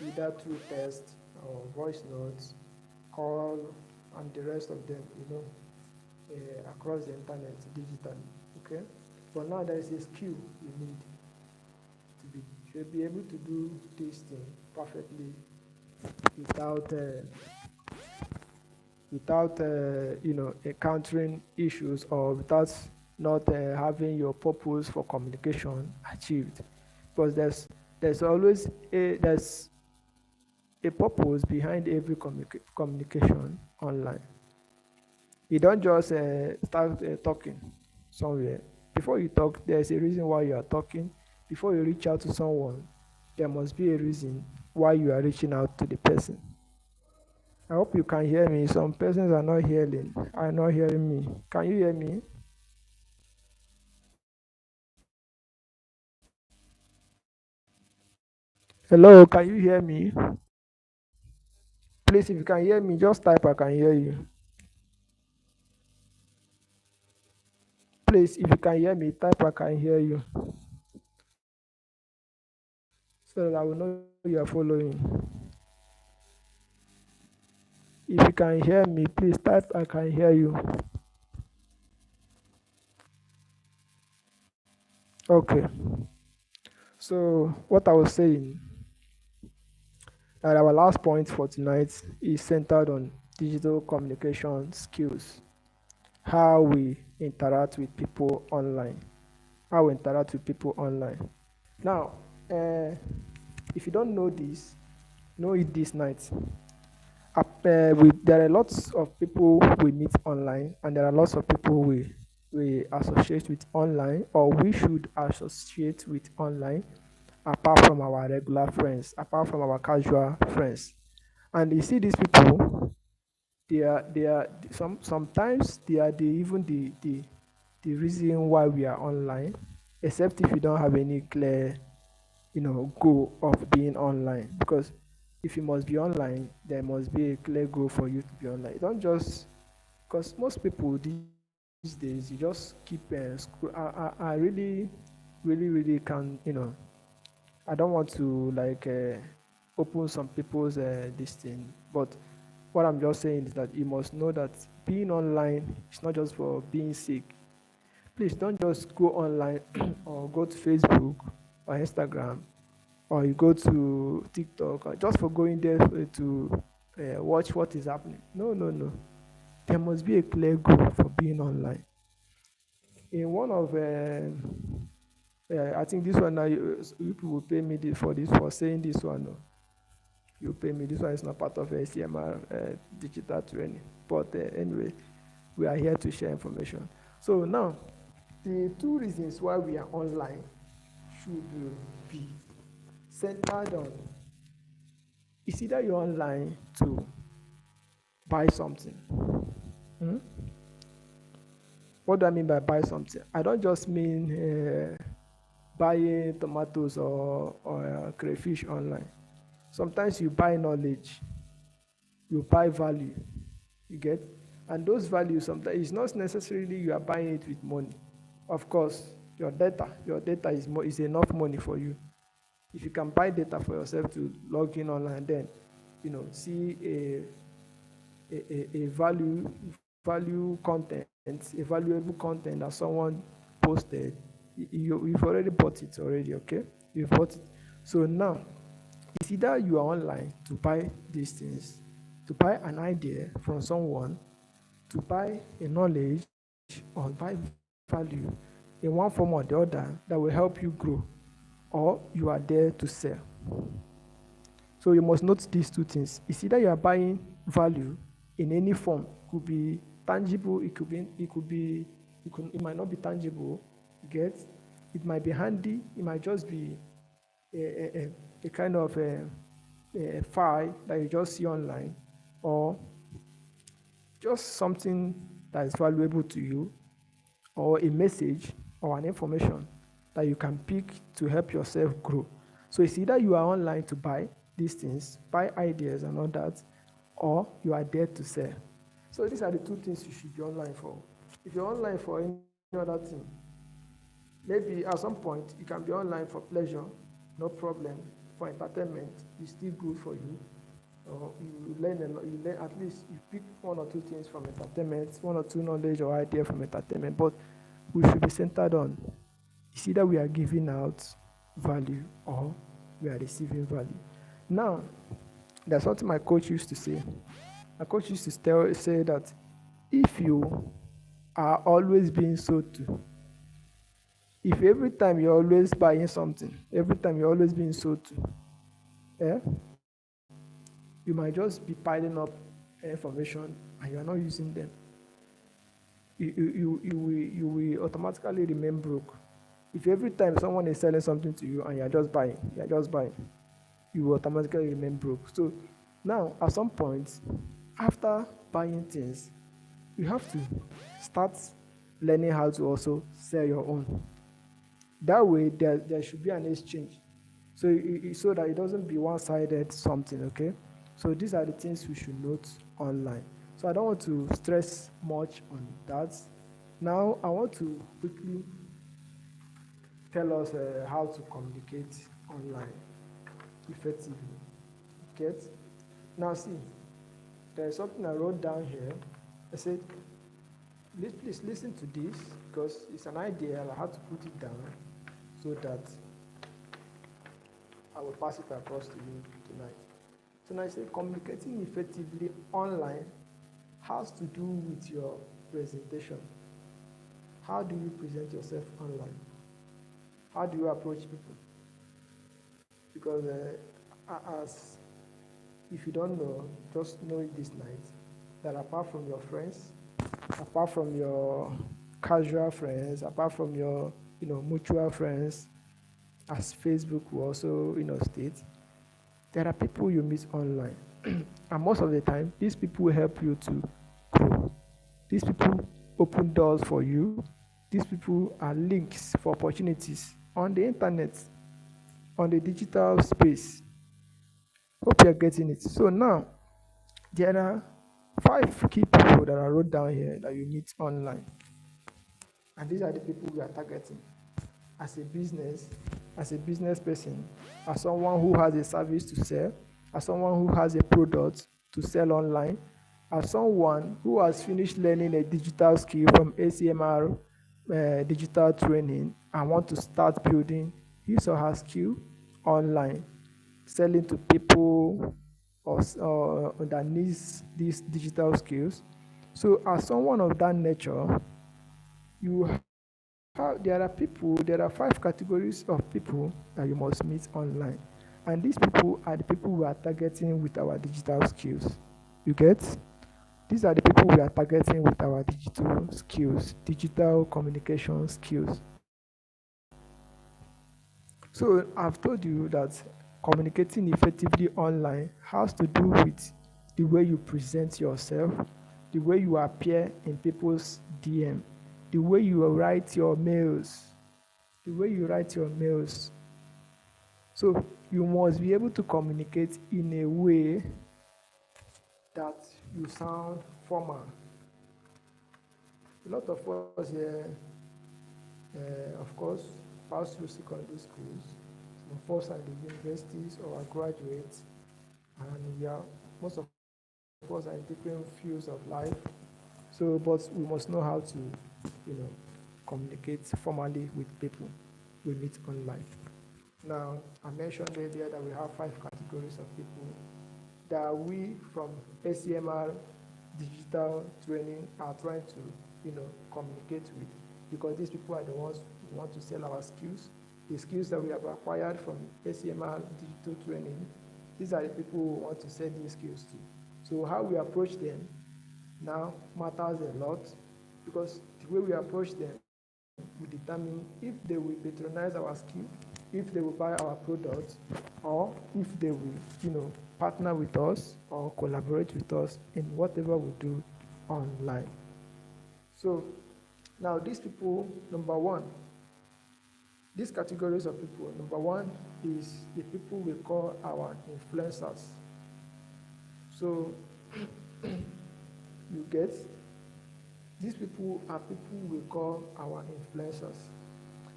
either through text or voice notes, call, and the rest of them, across the internet digitally. Okay? But now there is a skill you need to be able to do this thing perfectly without encountering issues, or without not having your purpose for communication achieved, because there's always there's a purpose behind every communication online. You don't just start talking somewhere. Before you talk, there's a reason why you are talking. Before you reach out to someone, there must be a reason why you are reaching out to the person. I hope you can hear me. Some persons are not hearing me. Can you hear me? Hello, can you hear me? Please, if you can hear me, just type I can hear you. Please, if you can hear me, type I can hear you. So that I will know you are following. If you can hear me, please type I can hear you. Okay. So what I was saying, that our last point for tonight is centered on digital communication skills, how we interact with people online. How we interact with people online. Now, if you don't know this, know it this night. There are lots of people we meet online, and there are lots of people we associate with online, or we should associate with online, apart from our regular friends, apart from our casual friends. And you see these people, they are sometimes they are the reason why we are online, except if you don't have any clear goal of being online. Because if you must be online, there must be a clear goal for you to be online. You don't just, because most people these days, you just keep scroll. I really really can, I don't want to like open some people's this thing, but what I'm just saying is that you must know that being online is not just for being sick. Please don't just go online or go to Facebook or Instagram, or you go to TikTok, or just for going there to watch what is happening. No, no, no. There must be a clear goal for being online. In one of, I think this one now, you people will pay me for this, for saying this one. No. You pay me. This one is not part of a CMR digital training. But anyway, we are here to share information. So now, the two reasons why we are online should be centered on, it's either you're online to buy something. Hmm? What do I mean by buy something? I don't just mean buying tomatoes or crayfish online. Sometimes you buy knowledge, you buy value, you get, and those values sometimes it's not necessarily you are buying it with money. Of course, your data is enough money for you. If you can buy data for yourself to log in online, then see a value content, a valuable content that someone posted, you've already bought it already. Okay, you've bought it. So now it's either you are online to buy these things, to buy an idea from someone, to buy a knowledge, or buy value in one form or the other that will help you grow, or you are there to sell. So you must note these two things. It's either you are buying value in any form. It could be tangible, it might not be tangible. You get? It might be handy, it might just be a kind of a file that you just see online, or just something that is valuable to you, or a message or an information that you can pick to help yourself grow. So it's either you are online to buy these things, buy ideas and all that, or you are there to sell. So these are the two things you should be online for. If you're online for any other thing, maybe at some point you can be online for pleasure, no problem. For entertainment, it's still good for you. You learn a lot. You learn, at least you pick one or two things from entertainment, one or two knowledge or idea from entertainment. But we should be centered on, it's either we are giving out value or we are receiving value. Now, there's something my coach used to say. My coach used to say that if you are always being sold to, if every time you're always buying something, every time you're always being sold to, yeah, you might just be piling up information and you're not using them. You will automatically remain broke. If every time someone is selling something to you and you're just buying, you will automatically remain broke. So now, at some point, after buying things, you have to start learning how to also sell your own. That way, there should be an exchange. So that it doesn't be one-sided something, okay? So these are the things we should note online. So I don't want to stress much on that. Now I want to quickly tell us how to communicate online effectively. Get? Now see, there's something I wrote down here. I said, please listen to this because it's an idea. I have to put it down so that I will pass it across to you tonight. So now I say communicating effectively online has to do with your presentation. How do you present yourself online? How do you approach people? Because as if you don't know, just know it this night that apart from your friends, apart from your casual friends, apart from your mutual friends, as Facebook will also state, there are people you meet online, and most of the time, these people will help you to grow. These people open doors for you. These people are links for opportunities on the internet, on the digital space. Hope you're getting it. So now, there are 5 key people that I wrote down here that you meet online. And these are the people we are targeting. As a business person, as someone who has a service to sell, as someone who has a product to sell online, as someone who has finished learning a digital skill from ACMR digital training and want to start building his or her skill online, selling to people or that needs these digital skills. So as someone of that nature, you there are 5 categories of people that you must meet online. And these people are the people we are targeting with our digital skills. You get? These are the people we are targeting with our digital skills, digital communication skills. So I've told you that communicating effectively online has to do with the way you present yourself, the way you appear in people's DM, the way you write your mails, the way you write your mails. So you must be able to communicate in a way that you sound formal. A lot of us here, of course, pass through secondary schools. Some of us are in the universities or are graduates, and most of us are in different fields of life. So, but we must know how to, communicate formally with people we meet online. Now, I mentioned earlier that we have 5 categories of people that we from ACMR digital training are trying to, communicate with, because these people are the ones who want to sell our skills, the skills that we have acquired from ACMR digital training. These are the people who want to sell these skills to. So how we approach them now matters a lot, because the way we approach them will determine if they will patronize our skill, if they will buy our product, or if they will, partner with us or collaborate with us in whatever we do online. So now these people, number one, these categories of people, number one is the people we call our influencers. So you get, these people are people we call our influencers.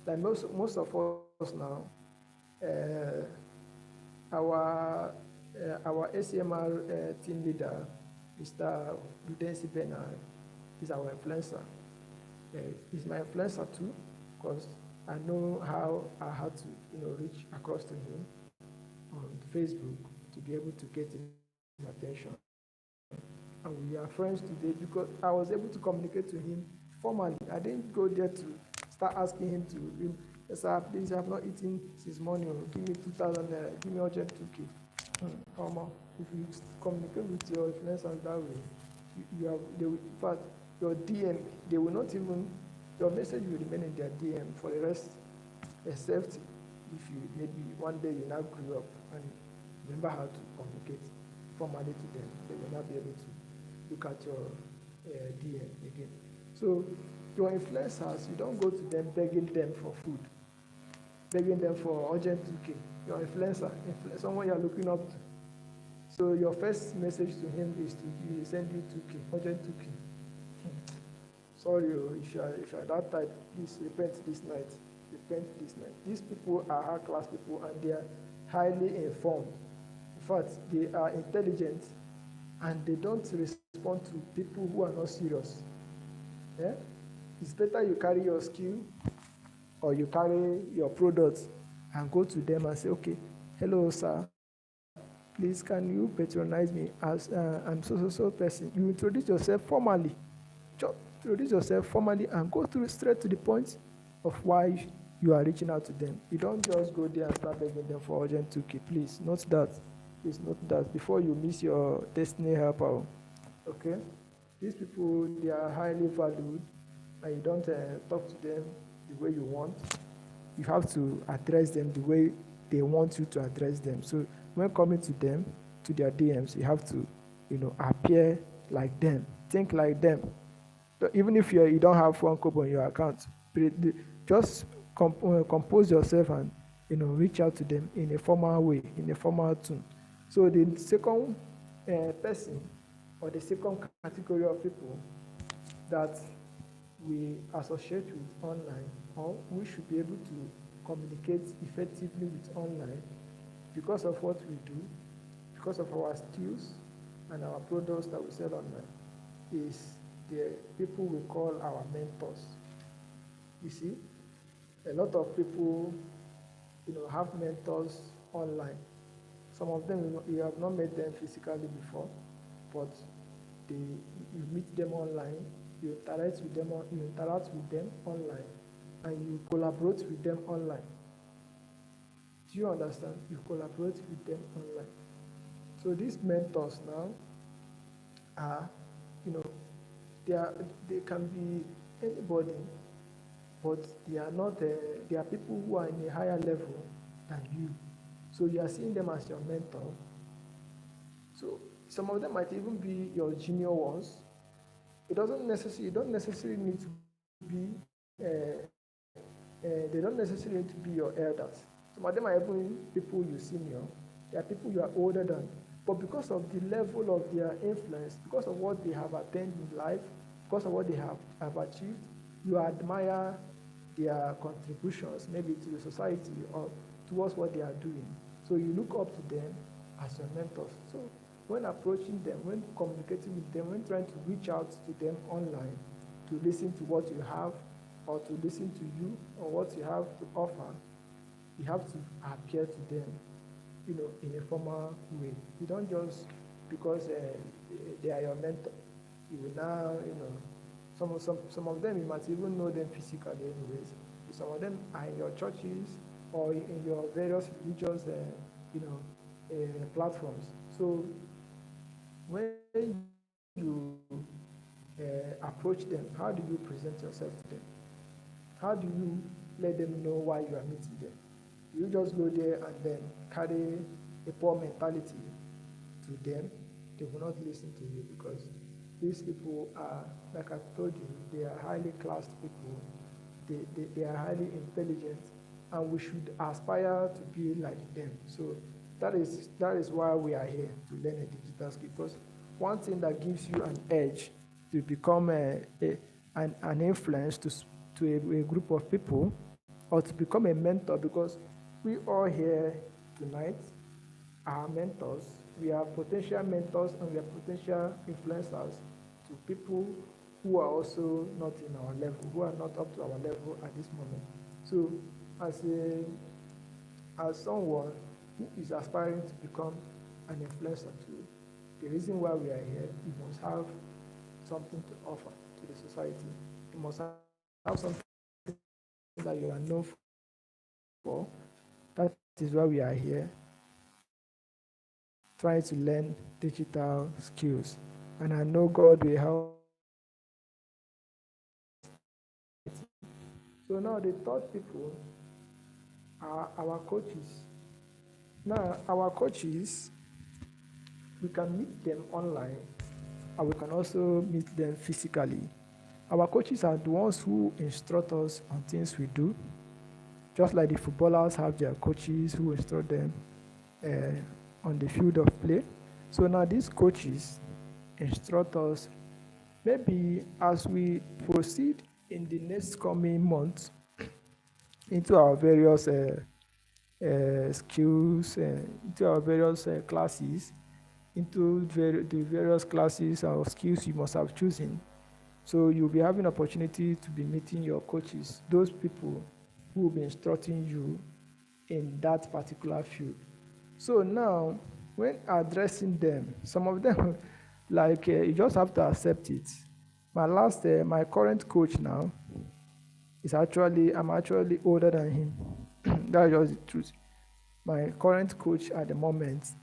Like most of us now, our ACMR team leader, Mr. Budensi Bernard, is our influencer. He's my influencer too, because I know how I had to, reach across to him on Facebook to be able to get his attention. And we are friends today because I was able to communicate to him formally. I didn't go there to start asking him to, yes, sir, please, I have not eaten since morning. Give me 2,000 naira. Give me urgent 2K. If you communicate with your influencers that way, in fact, your DM, they will not even, your message will remain in their DM for the rest, except if you maybe one day you now grew up and remember how to communicate formally to them. They will not be able to look at your DM again. So your influencers, you don't go to them begging them for food, begging them for urgent 2K. Your influencer, someone you're looking up to, So your first message to him is to send you 2K, urgent 2K. Sorry, if you are that type, please repent this night. Repent this night. These people are high-class people and they are highly informed. In fact, they are intelligent and they don't respond to people who are not serious. Yeah? It's better you carry your skill or you carry your products and go to them and say, okay, hello, sir. Please, can you patronize me as I'm so person? You introduce yourself formally. Just introduce yourself formally and go through straight to the point of why you are reaching out to them. You don't just go there and start begging them for urgent 2K. Please, not that. Please, not that. Before you miss your destiny helper. Okay? These people, they are highly valued and you don't talk to them the way you want. You have to address them the way they want you to address them. So when coming to them, to their DMs, you have to, appear like them, think like them. Even if you don't have one kobo on your account, just compose yourself and reach out to them in a formal way, in a formal tone. So the second person or the second category of people that we associate with online, or we should be able to communicate effectively with online because of what we do, because of our skills and our products that we sell online, is the people we call our mentors. You see, a lot of people, have mentors online. Some of them, you have not met them physically before, but you meet them online, you interact with them online, and you collaborate with them online. Do you understand? You collaborate with them online. So these mentors now are, they can be anybody, but they are not. They are people who are in a higher level than you. So you are seeing them as your mentor. So some of them might even be your junior ones. You don't necessarily need to be. They don't necessarily need to be your elders. Some of them are even people you senior. They are people you are older than. But because of the level of their influence, because of what they have attained in life, because of what they have achieved, you admire their contributions, maybe to the society or towards what they are doing. So you look up to them as your mentors. So when approaching them, when communicating with them, when trying to reach out to them online to listen to what you have or to listen to you or what you have to offer, you have to appear to them, in a formal way. You don't just, because they are your mentor, you will now, some of them, you might even know them physically anyways. Some of them are in your churches or in your various religious, platforms. So when you approach them, how do you present yourself to them? How do you let them know why you are meeting them? You just go there and then carry a poor mentality to them. They will not listen to you because these people are, like I told you, they are highly classed people. They are highly intelligent, and we should aspire to be like them. So that is why we are here, to learn a digital skill. Because one thing that gives you an edge to become an influence to a group of people, or to become a mentor, because we all here tonight are mentors. We are potential mentors and we are potential influencers to people who are also not in our level, who are not up to our level at this moment. So as someone who is aspiring to become an influencer too, the reason why we are here, you must have something to offer to the society. You must have something that you are known for. That is why we are here, trying to learn digital skills. And I know God will help. So now the third people are our coaches. Now, our coaches, we can meet them online, and we can also meet them physically. Our coaches are the ones who instruct us on things we do, just like the footballers have their coaches who instruct them on the field of play. So now these coaches instruct us, maybe as we proceed in the next coming months into our various skills, into our various classes, into the various classes or skills you must have chosen. So you'll be having opportunity to be meeting your coaches, those people who will be instructing you in that particular field. So now, when addressing them, some of them, like you just have to accept it. My current coach now I'm actually older than him. That's just the truth. My current coach at the moment,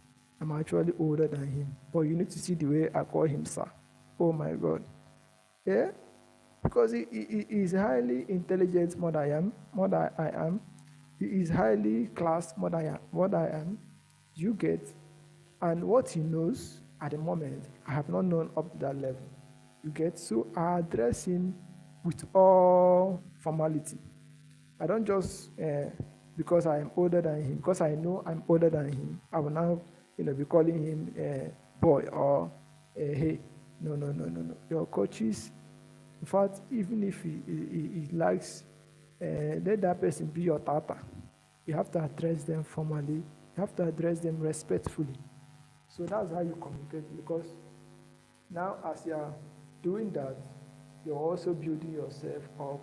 I'm actually older than him. But you need to see the way I call him sir. Oh my God. Yeah? Because he is highly intelligent more than I am. He is highly classed more than I am. You get? And what he knows at the moment, I have not known up to that level. You get? So I address him with all formality. I don't just because I am older than him, because I know I'm older than him, I will now, be calling him boy or hey. No, no, no, no, no. Your coaches, in fact, even if he likes, let that person be your tata. You have to address them formally. You have to address them respectfully. So that's how you communicate. Because now, as you are doing that, you're also building yourself up,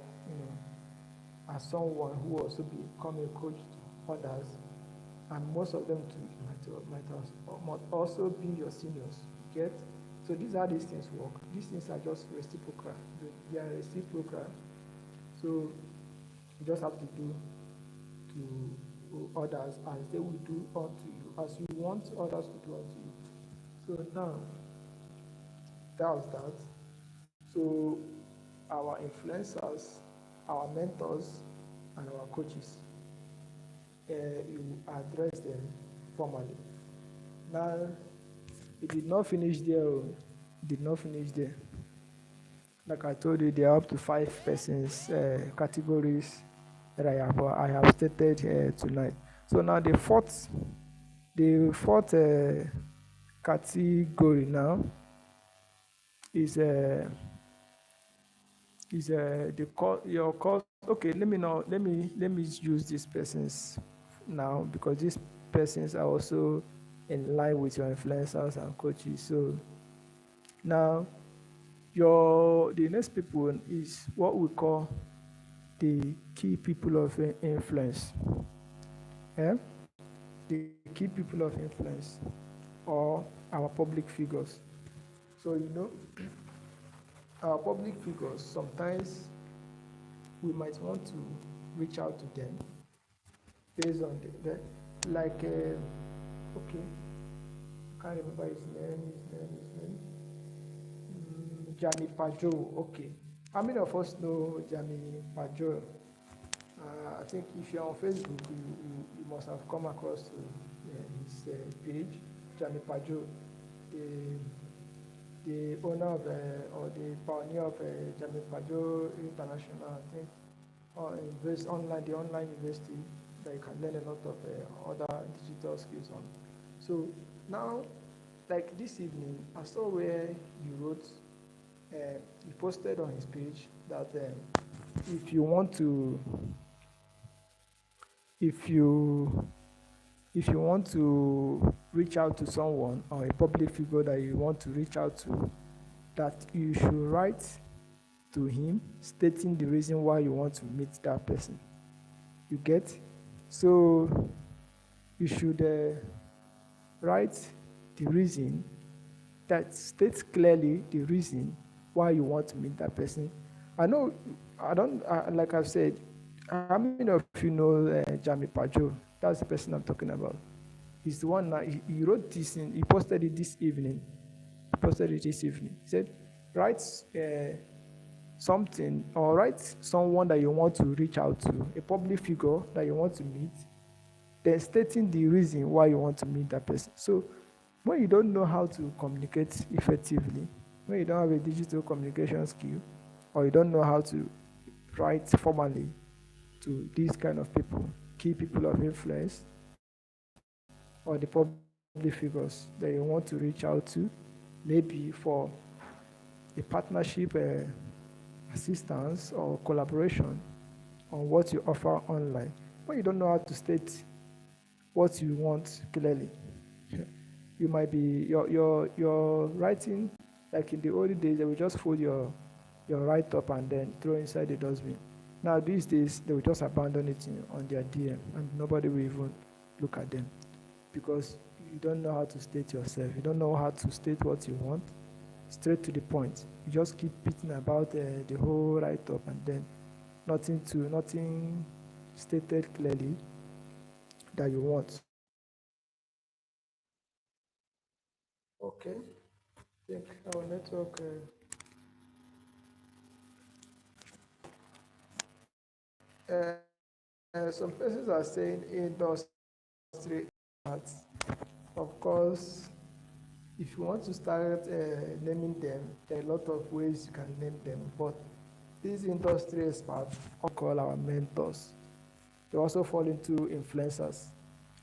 as someone who also become a coach to others, and most of them too might also be your seniors. Get? So these are these things work. These things are just reciprocal. They are reciprocal. So you just have to do to others as they will do unto you, as you want others to do unto you. So now, that was that. So our influencers, our mentors, and our coaches, you address them formally. Now, it did not finish there. It did not finish there. Like I told you, there are up to 5 persons categories that I have stated tonight. So now the fourth category now is your course. Okay, let me use these persons now, because these persons are also in line with your influencers and coaches. So now the next people is what we call the key people of influence. Yeah? The key people of influence, or our public figures. So our public figures, sometimes we might want to reach out to them based on like okay, I can't remember his name. Jamie Pajo. Okay, how many of us know Jamie Pajo? I think if you're on Facebook, you must have come across his page, Jamie Pajo, the owner of or the pioneer of Jamie Pajo International, I think, or the online university that you can learn a lot of other digital skills on. So now, like this evening, I saw where he posted on his page that if you want to reach out to someone, or a public figure that you want to reach out to, that you should write to him stating the reason why you want to meet that person. You get? So you should write the reason that states clearly the reason why you want to meet that person. Like I've said, how many of you know Jamie Pajo? That's the person I'm talking about. He's the one that he wrote this he posted it this evening. He said, write something, or write someone that you want to reach out to, a public figure that you want to meet, then stating the reason why you want to meet that person. So when you don't know how to communicate effectively, when you don't have a digital communication skill, or you don't know how to write formally to these kind of people, key people of influence, or the public public figures that you want to reach out to, maybe for a partnership, assistance, or collaboration on what you offer online. When you don't know how to state what you want clearly, you might be your writing, like in the old days they will just fold your write up and then throw inside the dustbin. Now these days they will just abandon it on their DM and nobody will even look at them because you don't know how to state yourself. You don't know how to state what you want straight to the point. You just keep beating about the whole write up and then nothing stated clearly that you want. Okay, I think our network. Uh, some persons are saying industry arts. Of course, if you want to start naming them, there are a lot of ways you can name them. But these industry experts, I call our mentors, they also fall into influencers.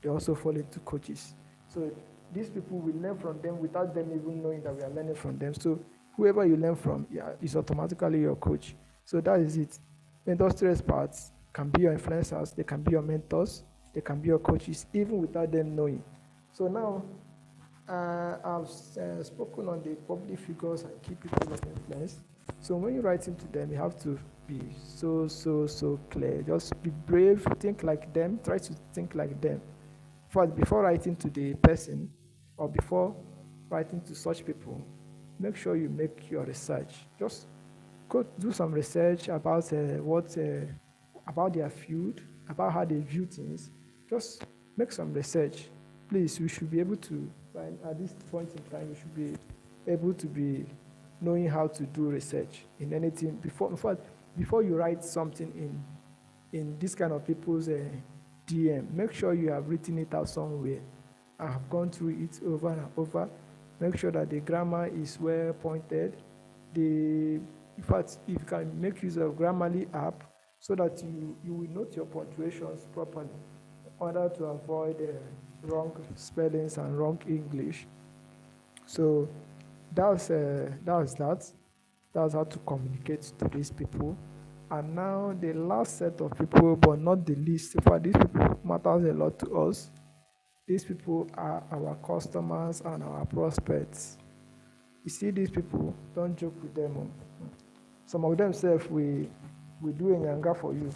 They also fall into coaches. So these people will learn from them without them even knowing that we are learning from them. So whoever you learn from, yeah, is automatically your coach. So that is it. Industry experts can be your influencers, they can be your mentors, they can be your coaches, even without them knowing. So now, I've spoken on the public figures and key people of influence. So when you're writing to them, you have to be so clear. Just be brave, think like them, try to think like them. First, before writing to the person or before writing to such people, make sure you make your research. Just go do some research about about their field, about how they view things. Just make some research. Please, we should be able to, at this point in time, we should be able to be knowing how to do research in anything before. In fact, before you write something in this kind of people's DM, make sure you have written it out somewhere. I have gone through it over and over. Make sure that the grammar is well pointed. In fact, if you can make use of Grammarly app so that you will note your punctuations properly in order to avoid wrong spellings and wrong English. So that's that. That's how to communicate to these people. And now the last set of people, but not the least, for these people matters a lot to us. These people are our customers and our prospects. You see, these people, don't joke with them. Some of them self we do a yanga for you.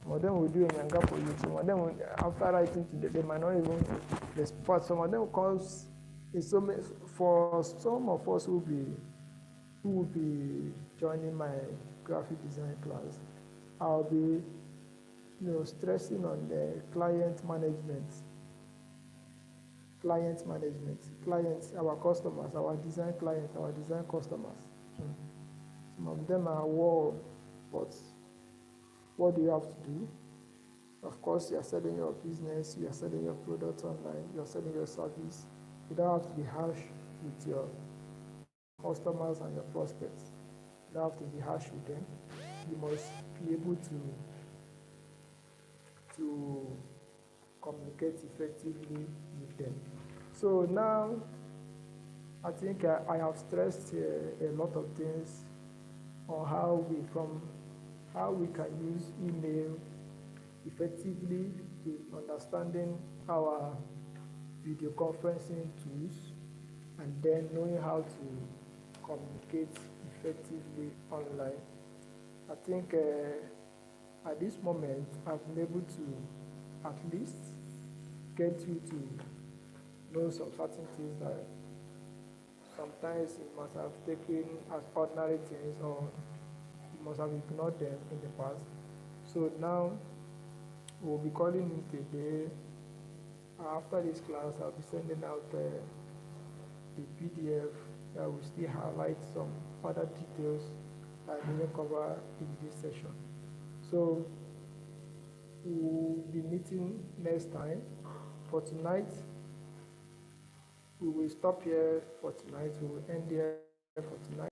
Some of them will do a yanga for you. Some of them, after writing to them, they might not even respond. Some of them comes in so many, for some of us who will be joining my graphic design class. I'll be, stressing on the client management, clients, our customers, our design clients, our design customers. Some of them are war, but what do you have to do? Of course, you are selling your business, you are selling your product online, you are selling your service. You don't have to be harsh with your customers and your prospects. You don't have to be harsh with them. You must be able to communicate effectively with them. So now, I think I have stressed a lot of things on how we can use email effectively to understanding our video conferencing tools and then knowing how to communicate effectively online. I think at this moment I've been able to at least get you to know some certain things that sometimes you must have taken as ordinary things or you must have ignored them in the past. So now we'll be calling in today. After this class, I'll be sending out the PDF that will still highlight some other details that I didn't cover in this session. So we'll be meeting next time. For tonight, we will stop here for tonight. We will end here for tonight.